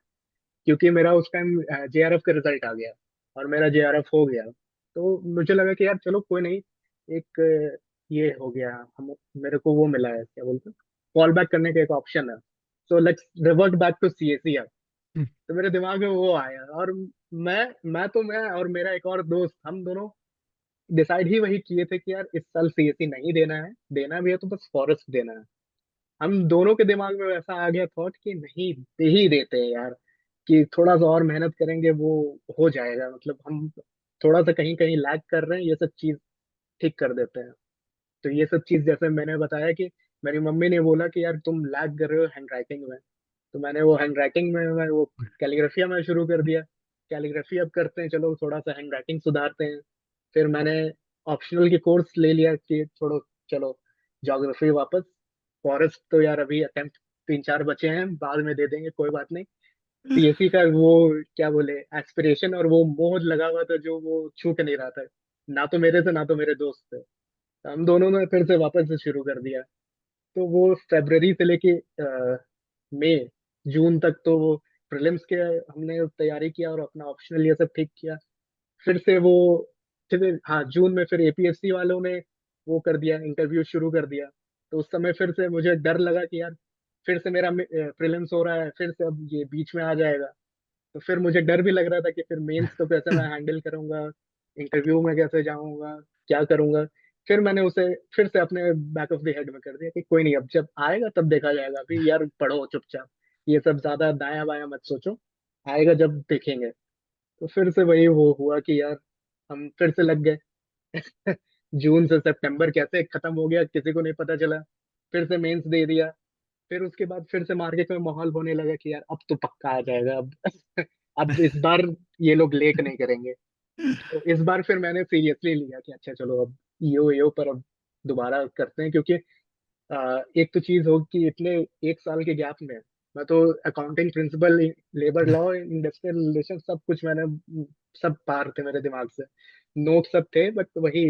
क्योंकि मेरा उस टाइम जेआरएफ का रिजल्ट आ गया और मेरा जेआरएफ हो गया। तो मुझे लगा कि यार चलो कोई नहीं, एक ये हो गया, हम मेरे को वो मिला है, क्या बोलते हैं, फॉल बैक करने का एक ऑप्शन है। So let's revert back to CSE अब। तो मेरे दिमाग में वो आया, और मैं और मेरा एक और दोस्त, हम दोनों डिसाइड ही वही किए थे कि यार इस साल सीएसई नहीं देना है, देना भी है तो बस फॉरेस्ट देना है। हम दोनों के दिमाग में वैसा आ गया थॉट कि नहीं, दे ही देते हैं यार, कि थोड़ा सा और मेहनत करेंगे वो हो जाएगा, मतलब हम थोड़ा सा कहीं कहीं लैग कर रहे हैं, ये सब चीज ठीक कर देते हैं। तो ये सब चीज जैसे मैंने बताया कि मेरी मम्मी ने बोला कि यार तुम लैग कर रहे हो हैंड राइटिंग में, तो मैंने वो हैंड राइटिंग में मैं वो कैलीग्राफिया में शुरू कर दिया। कैलीग्राफी अब करते हैं, चलो थोड़ा सा हैंड राइटिंग सुधारते हैं। फिर मैंने ऑप्शनल के कोर्स ले लिया कि छोड़ो, चलो ज्योग्राफी वापस। फॉरेस्ट तो यार अभी अटेम्प्ट 3-4 बचे हैं, बाद में दे देंगे, कोई बात नहीं। सीएससी का वो क्या बोले, एस्पिरेशन और वो मोह लगा हुआ था जो वो छूट नहीं रहा था, ना तो मेरे से ना तो मेरे दोस्त से। तो हम दोनों ने फिर से वापस से शुरू कर दिया। तो वो फरवरी से लेके मई जून तक तो वो प्रीलिम्स के हमने तैयारी किया और अपना ऑप्शनल ये सब ठीक किया। फिर से वो, फिर हाँ जून में फिर एपीएससी वालों ने वो कर दिया, इंटरव्यू शुरू कर दिया। तो उस समय फिर से मुझे डर लगा कि यार फिर से मेरा प्रीलिम्स हो रहा है, फिर से अब ये बीच में आ जाएगा। तो फिर मुझे डर भी लग रहा था कि फिर मेंस तो कैसे मैं हैंडल करूंगा, इंटरव्यू में कैसे जाऊंगा, क्या करूंगा। फिर मैंने उसे फिर से अपने बैक ऑफ द हेड में कर दिया कि कोई नहीं, अब जब आएगा तब देखा जाएगा, अभी यार पढ़ो चुपचाप, ये सब ज्यादा दाया बाया मत सोचो, आएगा जब देखेंगे। तो फिर से वही वो हुआ कि यार हम फिर से लग गए। जून से सितंबर कैसे खत्म हो गया किसी को नहीं पता चला। फिर से मेंस दे दिया। फिर उसके बाद फिर से मार्केट में माहौल होने लगा कि यार अब तो पक्का आ जाएगा अब। अब इस बार ये लोग लेक नहीं करेंगे। तो इस बार फिर मैंने सीरियसली लिया कि अच्छा चलो अब ईओ पर अब दोबारा करते हैं, क्योंकि एक तो चीज हो कि इतने 1 साल के गैप में मैं तो accounting principle, labour law, industrial relation सब कुछ मैंने, सब पार थे मेरे दिमाग से, नोट सब थे, बट वही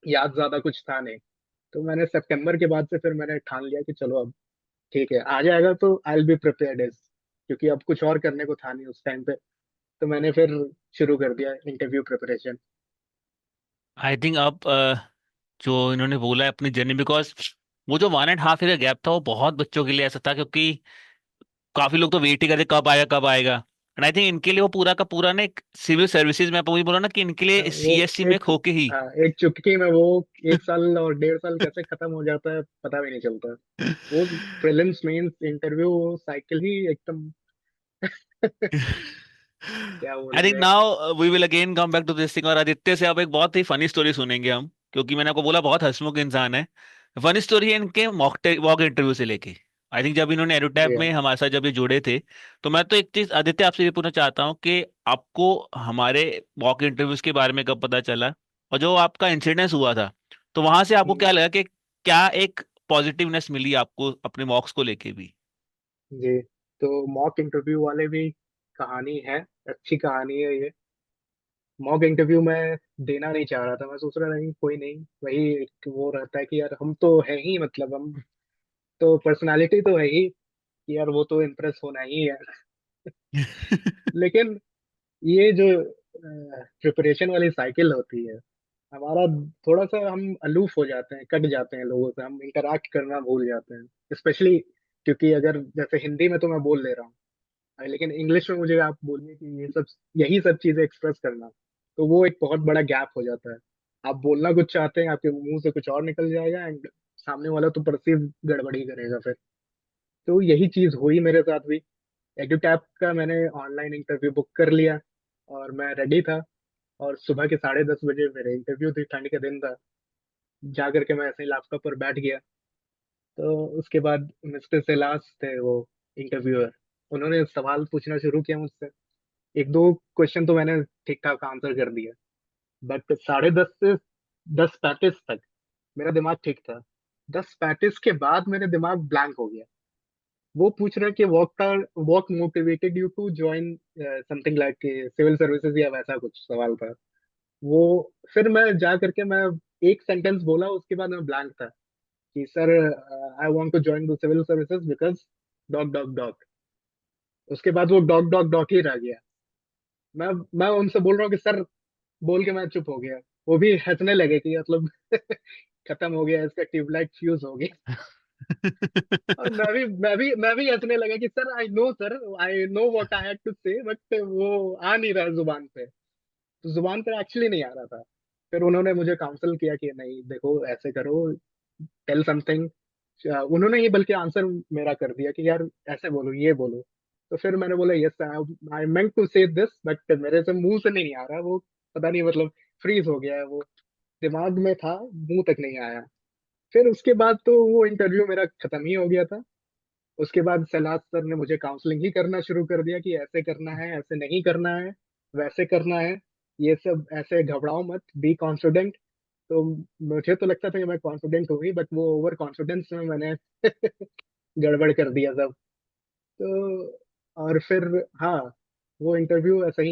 याद ज्यादा कुछ था नहीं। तो मैंने सितंबर के बाद से फिर मैंने ठान लिया कि चलो अब ठीक है, आ जाएगा तो I will be prepared is, क्योंकि अब कुछ और करने को था नहीं उस टाइम पे। तो मैंने फिर शुरू कर दिया इंटरव्यू प्रिपरेशन। आई थिंक अब जो इन्होंने बोला है अपनी जर्नी, बिकॉज वो जो 1.5 ईयर का गैप था वो बहुत बच्चों के लिए ऐसा था, क्योंकि काफी लोग तो वेट ही करते कब आएगा कब आएगा। एंड आई थिंक इनके लिए वो पूरा का पूरा ना एक सिविल सर्विसेज में, आप वही बोला ना कि इनके लिए वो सीएससी में एक खो के ही एक चुटकी में वो 1 साल और 1.5 साल कैसे खत्म हो जाता है पता भी नहीं चलता। वो प्रीलिम्स मेंस इंटरव्यू वो साइकिल ही एकदम क्या आई थिंक बोलेंगे। Now we will again come back to this thing, और आदित्य से अब एक बहुत ही फनी स्टोरी सुनेंगे हम, क्योंकि मैंने आपको बोला बहुत हंसमुख इंसान है। फनी स्टोरी है इनके मॉक इंटरव्यू से लेके। आई थिंक जब इन्होंने एडुटैप जी हाँ। में हमारे साथ जब ये जुड़े थे, तो मैं तो एक चीज आदित्य आपसे ये पूछना चाहता हूँ कि आपको हमारे मॉक इंटरव्यूज के बारे में कब पता चला, और जो आपका इंसिडेंस हुआ था, तो वहां से आपको क्या हम्म, लगा कि क्या एक पॉजिटिवनेस मिली आपको अपने मॉक्स को लेके भी? जी। तो मॉक इंटरव्यू वाले भी कहानी है, अच्छी कहानी है ये। मॉक इंटरव्यू में देना नहीं चाह रहा था, मैं सोच रहा था कि कोई नहीं, वही एक वो रहता है कि यार हम तो है ही, मतलब हम तो पर्सनालिटी तो है ही कि यार वो तो इम्प्रेस होना ही है। लेकिन ये जो प्रिपरेशन वाली साइकिल होती है, हमारा थोड़ा सा हम अलूफ हो जाते हैं, कट जाते हैं लोगों से, हम इंटरेक्ट करना भूल जाते हैं, स्पेशली क्योंकि अगर जैसे हिंदी में तो मैं बोल ले रहा हूँ, लेकिन इंग्लिश में मुझे आप बोलिए कि ये सब, यही सब चीजें एक्सप्रेस करना, तो वो एक बहुत बड़ा गैप हो जाता है। आप बोलना कुछ चाहते हैं, आपके मुंह से कुछ और निकल जाएगा, एंड सामने वाला तो परसीव गड़बड़ी करेगा फिर। तो यही चीज हुई मेरे साथ भी। एडुटैप का मैंने ऑनलाइन इंटरव्यू बुक कर लिया और मैं रेडी था, और सुबह के 10:30 बजे मेरे इंटरव्यू थी, ठंड के दिन था। जा करके मैं ऐसे ही लैपटॉप पर बैठ गया। तो उसके बाद मिस्टर सेलास थे वो इंटरव्यूअर, उन्होंने सवाल पूछना शुरू किया मुझसे। एक दो क्वेश्चन तो मैंने ठीक ठाक आंसर कर दिया, बट 10:30 से 10:35 तक मेरा दिमाग ठीक था। 10:35 के बाद मेरे दिमाग ब्लैंक हो गया। वो पूछ रहे कि what motivated you to join something like civil services, या वैसा कुछ सवाल था वो। फिर मैं जा करके मैं एक सेंटेंस बोला, उसके बाद मैं ब्लैंक था कि sir I want to join the civil services because dog dog dog. उसके बाद वो डॉग डॉग डॉग ही रह गया। मैं मैं उनसे बोल रहा हूँ कि सर, बोल के मैं चुप हो गया। वो भी हंसने लगे कि मतलब खत्म हो गया इसका, ट्यूबलाइट फ्यूज हो गया। और मैं भी हंसने लगा कि sir I know sir, I know what I had to say, but वो आ नहीं रहा है जुबान पे। तो जुबान पे एक्चुअली नहीं आ रहा था। फिर उन्होंने मुझे काउंसल किया कि नहीं देखो ऐसे करो, टेल समथिंग। उन्होंने ही बल्कि आंसर मेरा कर दिया कि यार ऐसे बोलो, ये बोलो। तो फिर मैंने बोला यस आई मेंट टू से दिस, बट मेरे से मुंह से नहीं आ रहा वो, पता नहीं मतलब फ्रीज हो गया है वो, दिमाग में था, मुंह तक नहीं आया। फिर उसके बाद तो वो इंटरव्यू मेरा खत्म ही हो गया था। उसके बाद सलाद सर ने मुझे काउंसलिंग ही करना शुरू कर दिया कि ऐसे करना है, ऐसे नहीं करना है, वैसे करना है, ये सब ऐसे घबराओ मत, बी कॉन्फिडेंट। तो मुझे तो लगता था कि मैं कॉन्फिडेंट हूँ ही, बट वो ओवर कॉन्फिडेंस में मैंने गड़बड़ कर दिया सब। तो और फिर हाँ, वो इंटरव्यू ऐसे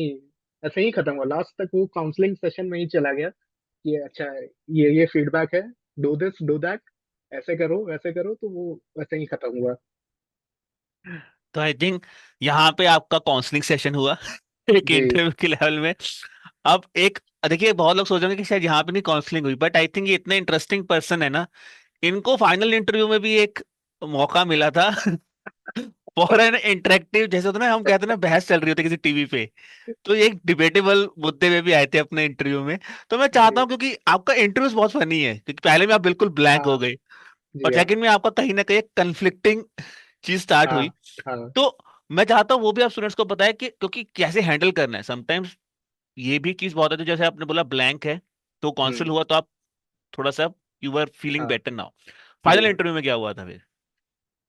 ही खत्म हुआ, लास्ट तक वो काउंसलिंग सेशन में ही चला गया कि अच्छा ये फीडबैक है, डू दिस डू दैट, ऐसे करो वैसे करो, तो वो वैसे ही खत्म हुआ। तो आई थिंक यहाँ पे आपका काउंसलिंग सेशन हुआ एक जी इंटरव्यू के लेवल में। अब एक देखिए, बहुत लोग सोचेंगे कि शायद यहाँ पे नहीं काउंसलिंग हुई, बट आई थिंक ये इतने इंटरेस्टिंग पर्सन है ना, इनको फाइनल इंटरव्यू में भी एक मौका मिला था फॉर एन इंटरेक्टिव, जैसे होता है ना, हम कहते हैं ना बहस चल रही होती है किसी टीवी पे, तो ये एक डिबेटेबल मुद्दे में भी आए थे अपने इंटरव्यू में। तो मैं चाहता जी हूँ, क्योंकि आपका इंटरव्यू बहुत फनी है, क्योंकि पहले में आप बिल्कुल ब्लैंक हो हाँ। गए, और जी हाँ। सेकंड में आपका कहीं ना कहीं एक कंफ्लिक्टिंग चीज स्टार्ट हाँ। हुई। हाँ। तो मैं चाहता हूँ वो भी आप स्टूडेंट्स को बताएं कि क्योंकि कैसे हैंडल करना है समटाइम्स, ये भी चीज बहुत है। तो जैसे आपने बोला ब्लैंक है, तो कौंसिल हम्म। हुआ तो आप थोड़ा सा यू वर फीलिंग हाँ। Better now. जी फाइनल हाँ। इंटरव्यू में क्या हुआ था फिर?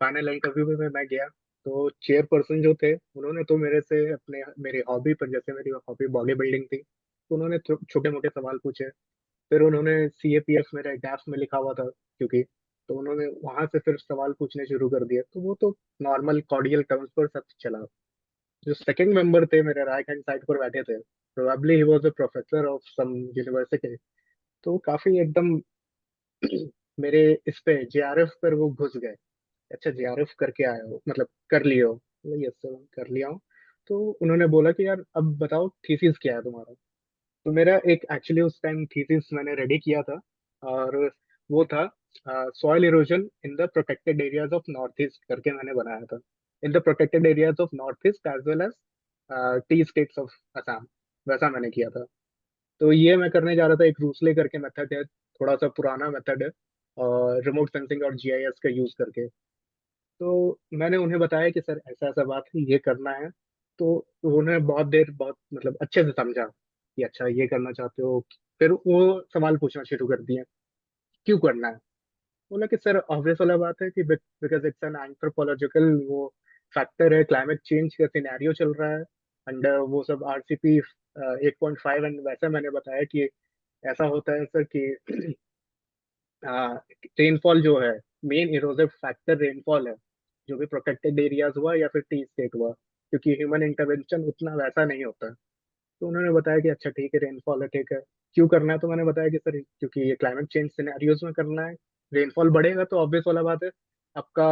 फाइनल इंटरव्यू में मैं गया। तो चेयरपर्सन जो थे उन्होंने तो मेरे से अपने मेरी हॉबी पर, जैसे मेरी हॉबी बॉडी बिल्डिंग थी, तो उन्होंने छोटे मोटे सवाल पूछे। फिर उन्होंने CAPF मेरे गैप्स में लिखा हुआ था क्योंकि, तो उन्होंने वहां से फिर सवाल पूछने शुरू कर दिए, तो वो तो नॉर्मल कॉर्डियल टर्म्स पर सब चला। जो सेकंड मेंबर थे मेरे राइट हैंड साइड पर बैठे थे, probably he was a professor of some university, तो काफी एकदम मेरे इस पे JRF पर वो घुस गए। अच्छा JRF करके आए हो, मतलब कर लिए हो? यस सर कर लिया हूँ। तो उन्होंने बोला कि यार अब बताओ थीसिस क्या है तुम्हारा। तो मेरा एक एक्चुअली उस टाइम थीसिस मैंने रेडी किया था, और वो था soil erosion in the protected areas of north east करके मैंने बनाया था। In the protected areas of north east as well as tea states of Assam, वैसा मैंने किया था। तो ये मैं करने जा रहा था, एक रूसले करके मेथड है, थोड़ा सा पुराना मेथड है, और रिमोट सेंसिंग और GIS का यूज करके। तो मैंने उन्हें बताया कि सर ऐसा ऐसा बात है, ये करना है। तो उन्होंने बहुत देर बहुत मतलब अच्छे से समझा कि अच्छा ये करना चाहते हो। फिर वो सवाल पूछना शुरू कर दिए, क्यों करना है। बोला कि सर ऑब्वियस वाला बात है कि बिकॉज इट्स एन एंथ्रोपोलॉजिकल वो फैक्टर है, क्लाइमेट चेंज का सिनेरियो चल रहा है, एंड वो सब RCP 8.5। एंड वैसे मैंने बताया कि ऐसा होता है सर कि रेनफॉल जो है, मेन इरोसिव फैक्टर रेनफॉल है, जो भी प्रोटेक्टेड एरियाज हुआ या फिर टी स्टेट हुआ, क्योंकि ह्यूमन इंटरवेंशन उतना वैसा नहीं होता। तो उन्होंने बताया कि अच्छा ठीक है रेनफॉल है, ठीक है क्यों करना है। तो मैंने बताया कि सर क्योंकि ये क्लाइमेट चेंज सिनेरियोज में करना है, रेनफॉल बढ़ेगा तो ऑब्वियस वाला बात है आपका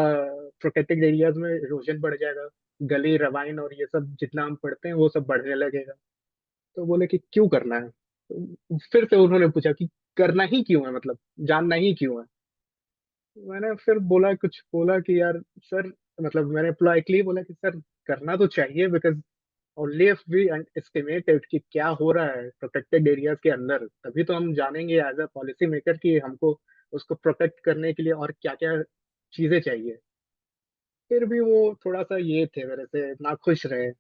प्रोटेक्टेड एरियाज में इरोजन बढ़ जाएगा, गली रवाइन और ये सब जितना हम पढ़ते हैं वो सब बढ़ने लगेगा। तो बोले कि क्यों करना है। तो फिर से उन्होंने पूछा कि करना ही क्यों है, मतलब जानना ही क्यों है। मैंने फिर बोला, कुछ बोला कि यार सर, मतलब मैंने पोलाइटली बोला कि सर करना तो चाहिए, because only if we estimated कि क्या हो रहा है प्रोटेक्टेड एरियाज के अंदर, तभी तो हम जानेंगे एज अ पॉलिसी मेकर कि हमको उसको प्रोटेक्ट करने के लिए और क्या क्या चीजें चाहिए। फिर भी वो थोड़ा सा ये थे, मेरे से ना खुश रहे।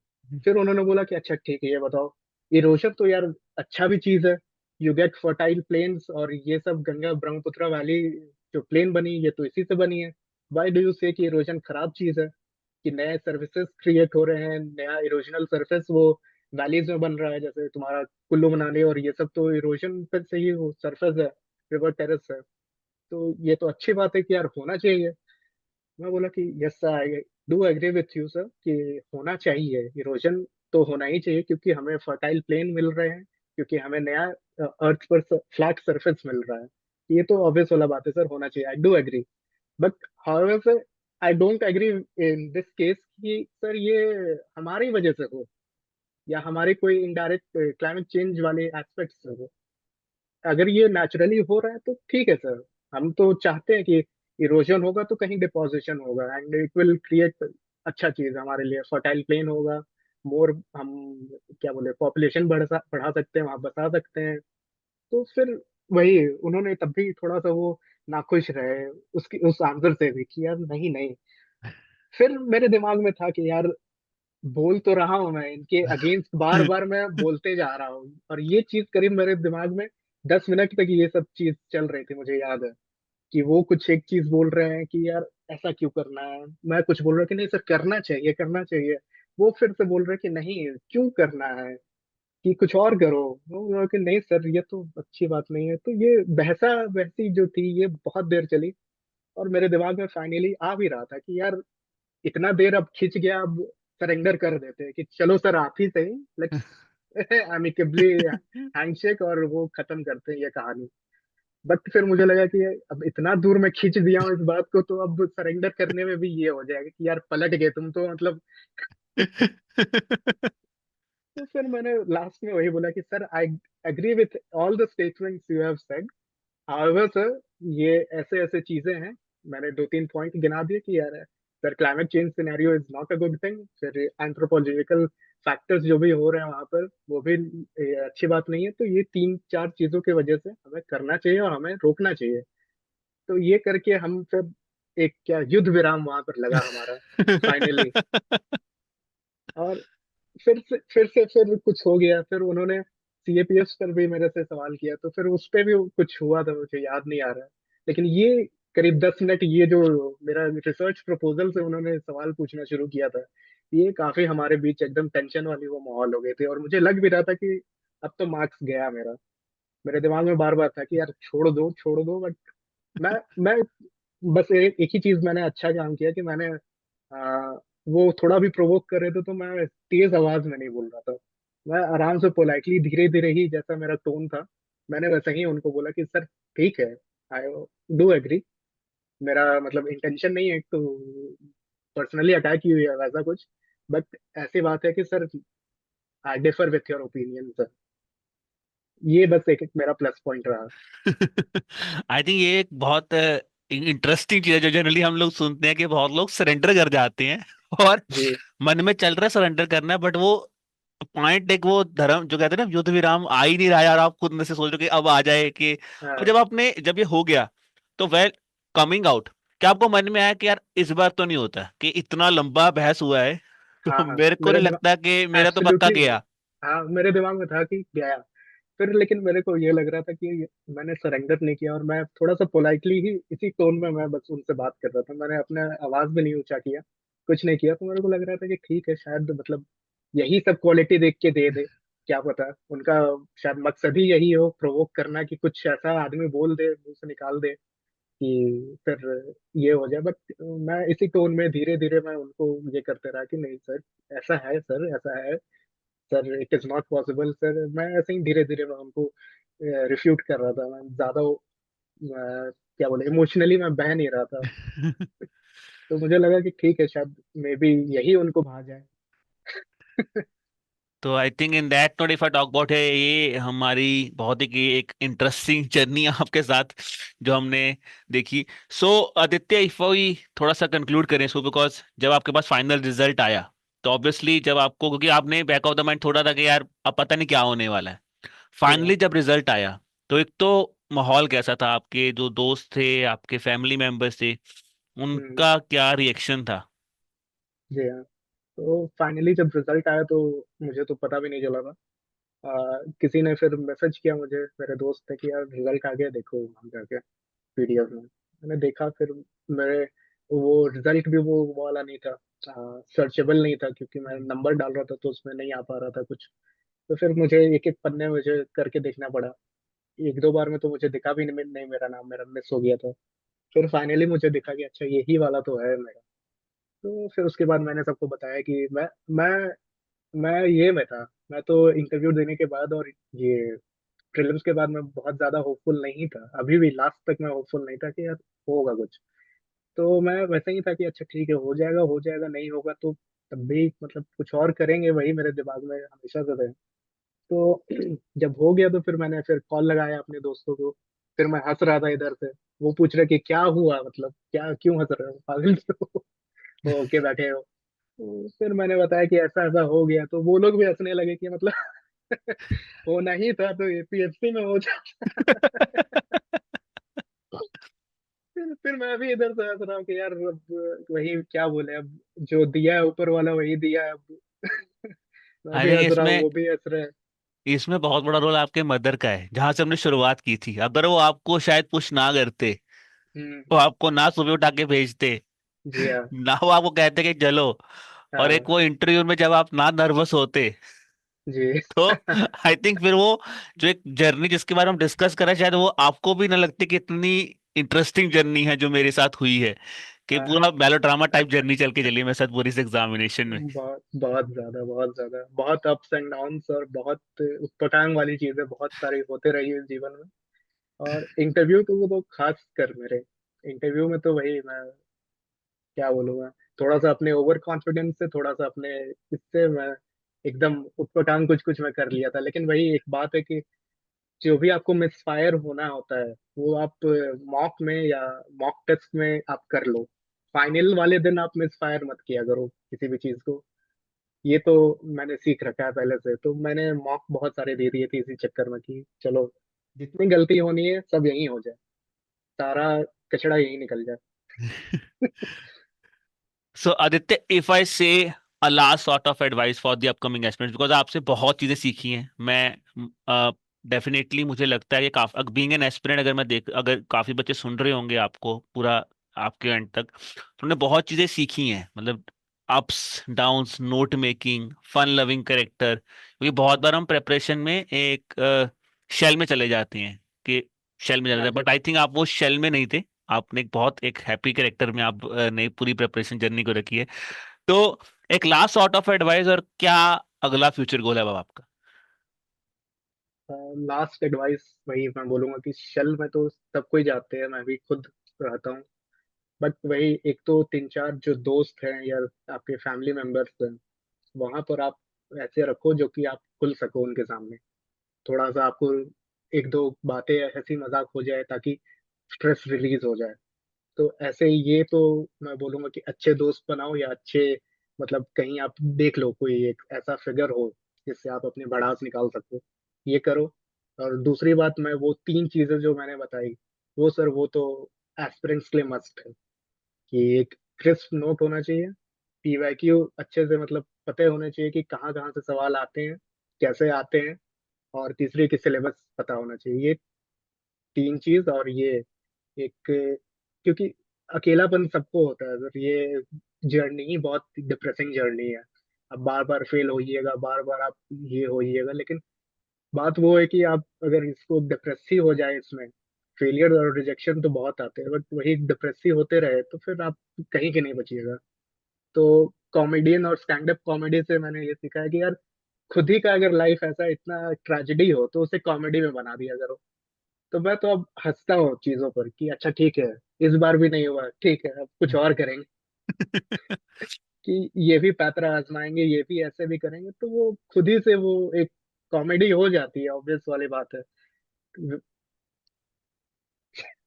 फिर उन्होंने बोला कि अच्छा ठीक है ये बताओ, इरोशन तो यार अच्छा भी चीज है, यू गेट फर्टाइल प्लेन्स, और ये सब गंगा ब्रह्मपुत्र वैली जो प्लेन बनी ये तो इसी से बनी है। वाई डू यू से कि इरोजन खराब चीज है, कि नए सर्विसेज क्रिएट हो रहे हैं, नया इरोजनल सरफेस वो वैलीज में बन रहा है, जैसे तुम्हारा कुल्लू मनाली और ये सब तो इरोजन पे से ही वो सरफेस है, रिवर टेरेस है। तो ये तो अच्छी बात है कि यार होना चाहिए। मैं बोला कि yes I do agree with you sir कि होना चाहिए, इरोजन तो होना ही चाहिए, क्योंकि हमें फर्टाइल प्लेन मिल रहे हैं, क्योंकि हमें नया अर्थ पर फ्लैट सरफेस मिल रहा है। ये तो ऑब्वियस वाला बात है सर, होना चाहिए, I do agree. But however I don't agree in this case कि सर ये हमारी वजह से हो, या हमारे कोई इनडायरेक्ट क्लाइमेट चेंज वाले एस्पेक्ट से हो। अगर ये नेचुरली हो रहा है तो ठीक है सर, हम तो चाहते हैं कि इरोजन होगा तो कहीं डिपोजिशन होगा, एंड इट विल क्रिएट अच्छा चीज हमारे लिए, फर्टाइल प्लेन होगा, मोर हम क्या बोले पॉपुलेशन बढ़ा सकते हैं, वहां बसा सकते हैं। तो फिर वही उन्होंने तब भी थोड़ा सा वो नाखुश रहे उसकी उस आंसर से भी कि यार नहीं नहीं। फिर मेरे दिमाग में था कि यार बोल तो रहा हूं मैं इनके अगेंस्ट, बार बार मैं बोलते जा रहा हूँ, और ये चीज करीब मेरे दिमाग में 10 मिनट तक ये सब चीज चल रही थी। मुझे याद है कि वो कुछ एक चीज बोल रहे हैं कि यार ऐसा क्यों करना है, मैं कुछ बोल रहा कि नहीं सर करना चाहिए करना चाहिए। वो फिर से बोल रहे कि नहीं क्यों करना है, कि कुछ और करो। वो बोल रहा कि नहीं सर ये तो अच्छी बात नहीं है। तो ये बहसा बहसी जो थी ये बहुत देर चली, और मेरे दिमाग में फाइनली आ भी रहा था कि यार इतना देर अब खिंच गया, अब सरेंडर कर देते हैं कि चलो सर आप ही सही, लेट्स एमिकेबली हैंडशेक और वो खत्म करते हैं ये कहानी। बट फिर मुझे लगा कि अब इतना दूर मैं खींच दिया हूँ इस बात को, तो अब सरेंडर करने में भी ये हो जाएगा कि यार पलट गए तुम तो, मतलब। तो फिर मैंने लास्ट में वही बोला कि sir I agree with all the statements you have said, however sir ये ऐसे ऐसे चीजें हैं। मैंने 2-3 पॉइंट गिना दिए कि यार sir climate change scenario is not a good thing, फिर एंथ्रोपोलॉजिकल फैक्टर्स जो भी हो रहे हैं वहां पर वो भी अच्छी बात नहीं है। तो ये 3-4 चीजों की वजह से हमें करना चाहिए और हमें रोकना चाहिए। तो ये करके हम फिर एक क्या युद्ध विराम वहां पर लगा हमारा फाइनली। और फिर कुछ हो गया, फिर उन्होंने CAPS पर भी मेरे से सवाल किया, तो फिर उस पे भी कुछ हुआ था, मुझे याद नहीं आ रहा है। लेकिन ये करीब 10 मिनट ये जो मेरा रिसर्च प्रपोजल से उन्होंने सवाल पूछना शुरू किया था, ये काफी हमारे बीच एकदम टेंशन वाली वो माहौल हो गए थे, और मुझे लग भी रहा था कि अब तो मार्क्स गया मेरा। मेरे दिमाग में बार बार था कि यार छोड़ दो, बट मैं बस एक ही चीज मैंने अच्छा काम किया कि मैंने वो थोड़ा भी प्रोवोक कर रहे थे तो मैं तेज आवाज में नहीं बोल रहा था। मैं आराम से पोलाइटली धीरे धीरे ही, जैसा मेरा टोन था मैंने वैसा ही उनको बोला कि सर ठीक है, आई डू एग्री, मेरा मतलब इंटेंशन नहीं है तो पर्सनली अटैक यू या वैसा कुछ, बट ऐसी बात है कि sir I differ with your opinion sir. ये बस एक मेरा प्लस पॉइंट रहा। आई थिंक ये एक बहुत इंटरेस्टिंग चीज है जो जनरली हम लोग सुनते हैं कि बहुत लोग सरेंडर कर जाते हैं और जी। मन में चल रहा है सरेंडर करना है, बट वो पॉइंट एक वो धर्म जो कहते हैं ना, युद्ध विराम आ ही नहीं रहा है और आप खुद में से सोच रहे हो कि अब आ जाए कि, और हाँ जब ये हो गया तो वेल कमिंग आउट, क्या आपको मन में आया कि यार इस बार तो नहीं होता कि इतना लंबा बहस हुआ है तो हाँ हाँ, मेरे को मेरे नहीं लगता कि दिमाग मेरा तो पक्का एब्सोल्युटली, गया। हाँ मेरे दिमाग में था कि गया। फिर लेकिन मेरे को ये लग रहा था कि मैंने सरेंडर नहीं किया, और मैं थोड़ा सा पोलाइटली ही इसी टोन में मैं बस उनसे बात कर रहा था, मैंने अपने आवाज भी नहीं ऊंचा किया, कुछ नहीं किया। तो मेरे को लग रहा था कि ठीक है, शायद मतलब यही सब क्वालिटी देख के दे दे, क्या पता उनका शायद मकसद ही यही हो, प्रोवोक करना, कि कुछ ऐसा आदमी बोल दे, मुंह से निकाल दे कि फिर ये हो जाए। बट मैं इसी टोन में धीरे धीरे मैं उनको ये करते रहा कि नहीं सर, ऐसा है सर, ऐसा है sir, it is not possible sir. मैं ऐसे ही धीरे धीरे मैं उनको रिफ्यूट कर रहा था, मैं ज्यादा क्या बोले इमोशनली मैं बह नहीं रहा था। तो मुझे लगा कि ठीक है, शायद मे बी यही उनको भा जाए। तो I think in that note if I talk about है, ये हमारी बहुत ही एक इंटरेस्टिंग जर्नी आपके साथ जो हमने देखी। सो आदित्य, इफ वी थोड़ा सा कंक्लूड करें इसको, बिकॉज जब आपके पास फाइनल रिजल्ट आया तो ऑब्वियसली जब आपको, क्योंकि आपने बैक ऑफ द माइंड थोड़ा था कि यार अब पता नहीं क्या होने वाला है, जी हाँ। फाइनली जब रिजल्ट आया तो एक तो माहौल कैसा था, आपके जो दोस्त थे, आपके फैमिली मेंबर्स थे, हम्म। उनका क्या रिएक्शन था? जी हाँ। तो फाइनली जब रिजल्ट आया तो मुझे तो पता भी नहीं चला था। किसी ने फिर मैसेज किया मुझे, मेरे दोस्त थे, कि यार रिजल्ट आ गया देखो हम जाके पीडीएफ में। मैंने देखा फिर मेरे वो रिजल्ट भी वो वाला नहीं था, सर्चेबल नहीं था, क्योंकि मैं नंबर डाल रहा था तो उसमें नहीं आ पा रहा था कुछ। तो फिर मुझे एक एक पन्ने मुझे करके देखना पड़ा। एक दो बार में तो मुझे दिखा भी नहीं, मेरा नाम मेरा मिस हो गया था। फिर फाइनली मुझे दिखा कि अच्छा यही वाला तो है मेरा। तो फिर उसके बाद मैंने सबको बताया कि मैं ये में था। मैं तो इंटरव्यू देने के बाद और ये प्रीलिम्स के बाद मैं बहुत ज्यादा होपफुल नहीं था, अभी भी लास्ट तक मैं होपफुल नहीं था कि यार होगा कुछ। तो मैं वैसे ही था कि अच्छा ठीक है, हो जाएगा, नहीं होगा तो तब भी मतलब कुछ और करेंगे, वही मेरे दिमाग में हमेशा से थे। तो जब हो गया तो फिर मैंने फिर कॉल लगाया अपने दोस्तों को। फिर मैं हंस रहा था इधर से, वो पूछ रहे कि क्या हुआ, मतलब क्या क्यों हंस रहे हो, पागल तो हो के बैठे हो। तो फिर मैंने बताया कि ऐसा ऐसा हो गया, तो वो लोग भी हंसने लगे कि मतलब होना ही था तो एपीएससी में हो जाता। फिर मैं भी इधर से हंस रहा हूँ कि यार अब वही क्या बोले, अब जो दिया है ऊपर वाला वही दिया है अब। मैं आई भी थिंक हंस रहा हूँ, इसमें वो भी हंस रहे हैं। इसमें बहुत बड़ा रोल आपके मदर का है, जहां से हमने शुरुआत की थी। अगर वो आपको शायद पुश ना करते, वो हम्म। आपको ना सुबह उठा के भेजते, जी हाँ। ना वो आपको कहते कि चलो, और एक हाँ। वो इंटरव्यू में जब आप ना नर्वस होते, जी। तो आई थिंक फिर वो जो एक जर्नी जिसके बारे में हम डिस्कस करें, शायद वो आपको भी ना लगती कि इतनी इंटरेस्टिंग जर्नी है जो मेरे साथ हुई है, कि हाँ, पूरा मेलोड्रामा टाइप जर्नी चल के चली मेरे साथ पूरी इस एग्जामिनेशन में। बहुत बहुत ज्यादा, बहुत ज्यादा, बहुत अप्स एंड डाउन्स और बहुत उठपटांग वाली चीजें बहुत सारी होते रही है जीवन में। और इंटरव्यू तो वो तो खास कर मेरे इंटरव्यू में तो वही मैं क्या बोलूंगा, थोड़ा सा अपने ओवर कॉन्फिडेंस से, थोड़ा सा अपने इससे मैं एकदम उठपटांग कुछ कुछ मैं कर लिया था। लेकिन वही एक बात है कि जो भी आपको मिसफायर होना होता है वो आप मॉक में या मॉक टेस्ट में आप कर लो। फाइनल वाले दिन आप मिसफायर मत किया करो किसी भी चीज को। ये तो मैंने सीख रखा है पहले से, तो मैंने मॉक बहुत सारे दे दिए थे इसी चक्कर में कि चलो जितनी गलती होनी है सब यही हो जाए, सारा कचड़ा यही निकल जाए। सो आदित्य, इफ आई से a last sort of advice for the upcoming aspirants, because आपसे बहुत चीजें सीखी हैं मैं, डेफिनेटली मुझे लगता है कि काफी बीइंग एन एस्पिरेंट, अगर मैं देख अगर काफी बच्चे सुन रहे होंगे आपको पूरा आपके एंड तक, तो उन्होंने बहुत चीजें सीखी हैं, मतलब ups downs, note making, fun loving character, क्योंकि बहुत बार हम प्रेपरेशन में एक शेल में चले जाते हैं कि शेल में चले हाँ जाते हैं, जी। बट आई थिंक आप वो शेल में नहीं थे। आपने एक बहुत एक हैप्पी करेक्टर में आप ने पूरी प्रेपरेशन जर्नी को रखी है। तो एक लास्ट सॉर्ट ऑफ एडवाइस, और क्या अगला फ्यूचर गोल है बाबा आपका? लास्ट एडवाइस वही मैं बोलूंगा कि शल में तो सब कोई जाते हैं, मैं भी खुद रहता हूँ। बट वही एक तो तीन चार जो दोस्त हैं या आपके फैमिली मेंबर्स हैं, वहां पर आप ऐसे रखो जो कि आप खुल सको उनके सामने। थोड़ा सा आपको एक दो बातें हंसी मजाक हो जाए ताकि स्ट्रेस रिलीज हो जाए। तो ऐसे ये तो मैं बोलूंगा कि अच्छे दोस्त बनाओ, या अच्छे मतलब कहीं आप देख लो कोई एक ऐसा फिगर हो जिससे आप अपनी भड़ास निकाल सको, ये करो। और दूसरी बात, मैं वो तीन चीजें जो मैंने बताई, वो सर वो तो एस्पिरेंट्स के लिए मस्ट है। कि एक क्रिस्प नोट होना चाहिए, पीवाईक्यू अच्छे से मतलब पते होने चाहिए कि कहाँ कहाँ से सवाल आते हैं, कैसे आते हैं। और तीसरी कि सिलेबस पता होना चाहिए। ये तीन चीज, और ये एक, क्योंकि अकेलापन सबको होता है अगर ये जर्नी ही बहुत डिप्रेसिंग जर्नी है। अब बार बार फेल होइएगा, बार बार आप ये होइएगा, लेकिन बात वो है कि आप अगर इसको डिप्रेसिव हो जाए इसमें, फेलियर और रिजेक्शन तो बहुत आते हैं, बट वही डिप्रेसिव होते रहे तो फिर आप कहीं के नहीं बचिएगा। तो कॉमेडियन और स्टैंड अप कॉमेडी से मैंने ये सीखा है कि यार, खुद ही का अगर लाइफ ऐसा इतना ट्रेजेडी हो तो उसे कॉमेडी में बना दिया करो। तो मैं तो अब हंसता हूँ चीजों पर कि अच्छा ठीक है, इस बार भी नहीं हुआ, ठीक है अब कुछ और करेंगे। कि ये भी पैतरा आजमाएंगे, ये भी ऐसे भी करेंगे, तो वो खुद ही से वो एक कॉमेडी हो जाती है, ऑब्वियस वाली बात है।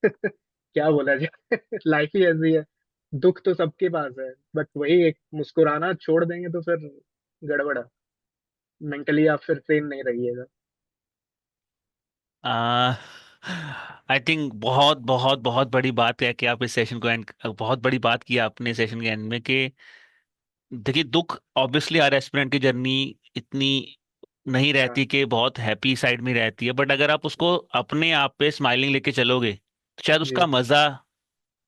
क्या बोला जाए, लाइफ ही ऐसी है। दुख तो सबके पास है, बट वही एक मुस्कुराना छोड़ देंगे तो फिर गड़बड़ है। मेंटली आप फिर सेम नहीं रहिएगा। आई थिंक बहुत बहुत बहुत बड़ी बात है कि आप इस सेशन को एंड, बहुत बड़ी बात की आपने सेशन के एंड में कि देखिए, दुख ऑब्वियसली हर एस्पिरेंट की जर्नी इतनी नहीं हाँ रहती कि बहुत हैप्पी साइड में रहती है, बट अगर आप उसको अपने आप पे स्माइलिंग लेके चलोगे तो शायद उसका जी। मजा,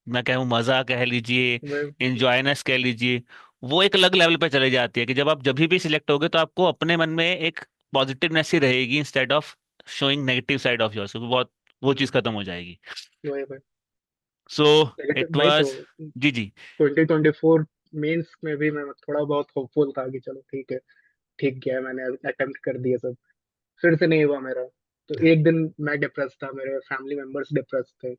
मैं कहूँ मजा कह लीजिए, मैं इंजॉयनेस कह लीजिए, वो एक अलग लेवल पे चले जाती है कि जब आप जब भी सिलेक्ट होगे तो आपको अपने मन में एक पॉजिटिवनेस ही रहेगी instead of showing negative side of yourself, बहुत वो चीज़ खत्म हो जाएगी। वही वही सो नेगेटिव इट वही तो। Was, ji ji. 2024 मेंस में भी मैं थोड़ा बहुत होपफुल था कि चलो ठीक है, ठीक गया, मैंने अटेम्प्ट कर दिया सब, फिर से नहीं हुआ मेरा। तो एक दिन मैं डिप्रेस था, मेरे फैमिली मेंबर्स डिप्रेस थे,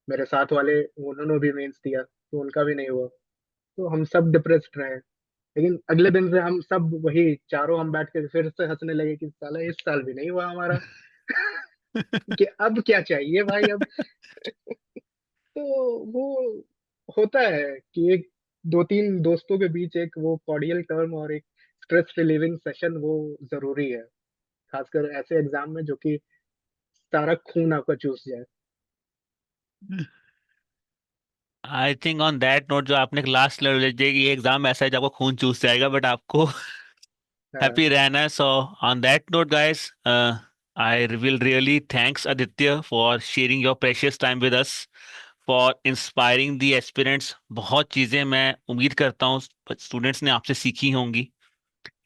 मेरे साथ वाले उन्होंने भी मेंस दिया तो उनका भी नहीं हुआ। तो हम सब डिप्रेस्ड रहे। लेकिन अगले दिन से हम सब वही चारों हम बैठ के फिर से हंसने लगे कि साला इस साल भी नहीं हुआ हमारा। कि अब क्या चाहिए भाई अब। तो वो होता है कि एक दो तीन दोस्तों के बीच एक वो कॉर्डियल टर्म और एक स्ट्रेस रिलीविंग सेशन वो जरूरी है, खासकर ऐसे एग्जाम में जो कि सारा खून आपका चूस जाए। I think on that note, जो आपने लास्ट लेवल, ये एग्जाम ऐसा है जो आपको खून चूस जाएगा, बट आपको हाँ हैप्पी रहना है। सो on that note guys, I will really thanks Aditya for sharing your precious time with us, for inspiring the aspirants. बहुत चीज़ें मैं उम्मीद करता हूँ स्टूडेंट्स ने आपसे सीखी होंगी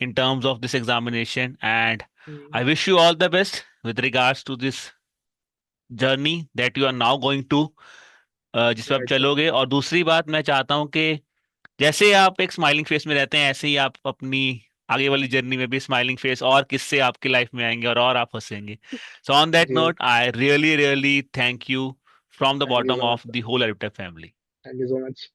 in terms of this examination, and I wish you all the best with regards to this journey that you are now going to, जिस पे आप राइट सर। चलोगे। और दूसरी बात मैं चाहता हूँ कि जैसे आप एक स्माइलिंग फेस में रहते हैं, ऐसे ही आप अपनी आगे वाली जर्नी में भी स्माइलिंग फेस और किससे आपकी लाइफ में आएंगे और आप हंसेंगे। सो ऑन दैट जी। Note, I really really thank you from the thank you bottom so much of sir. The whole edited family. Thank you so much.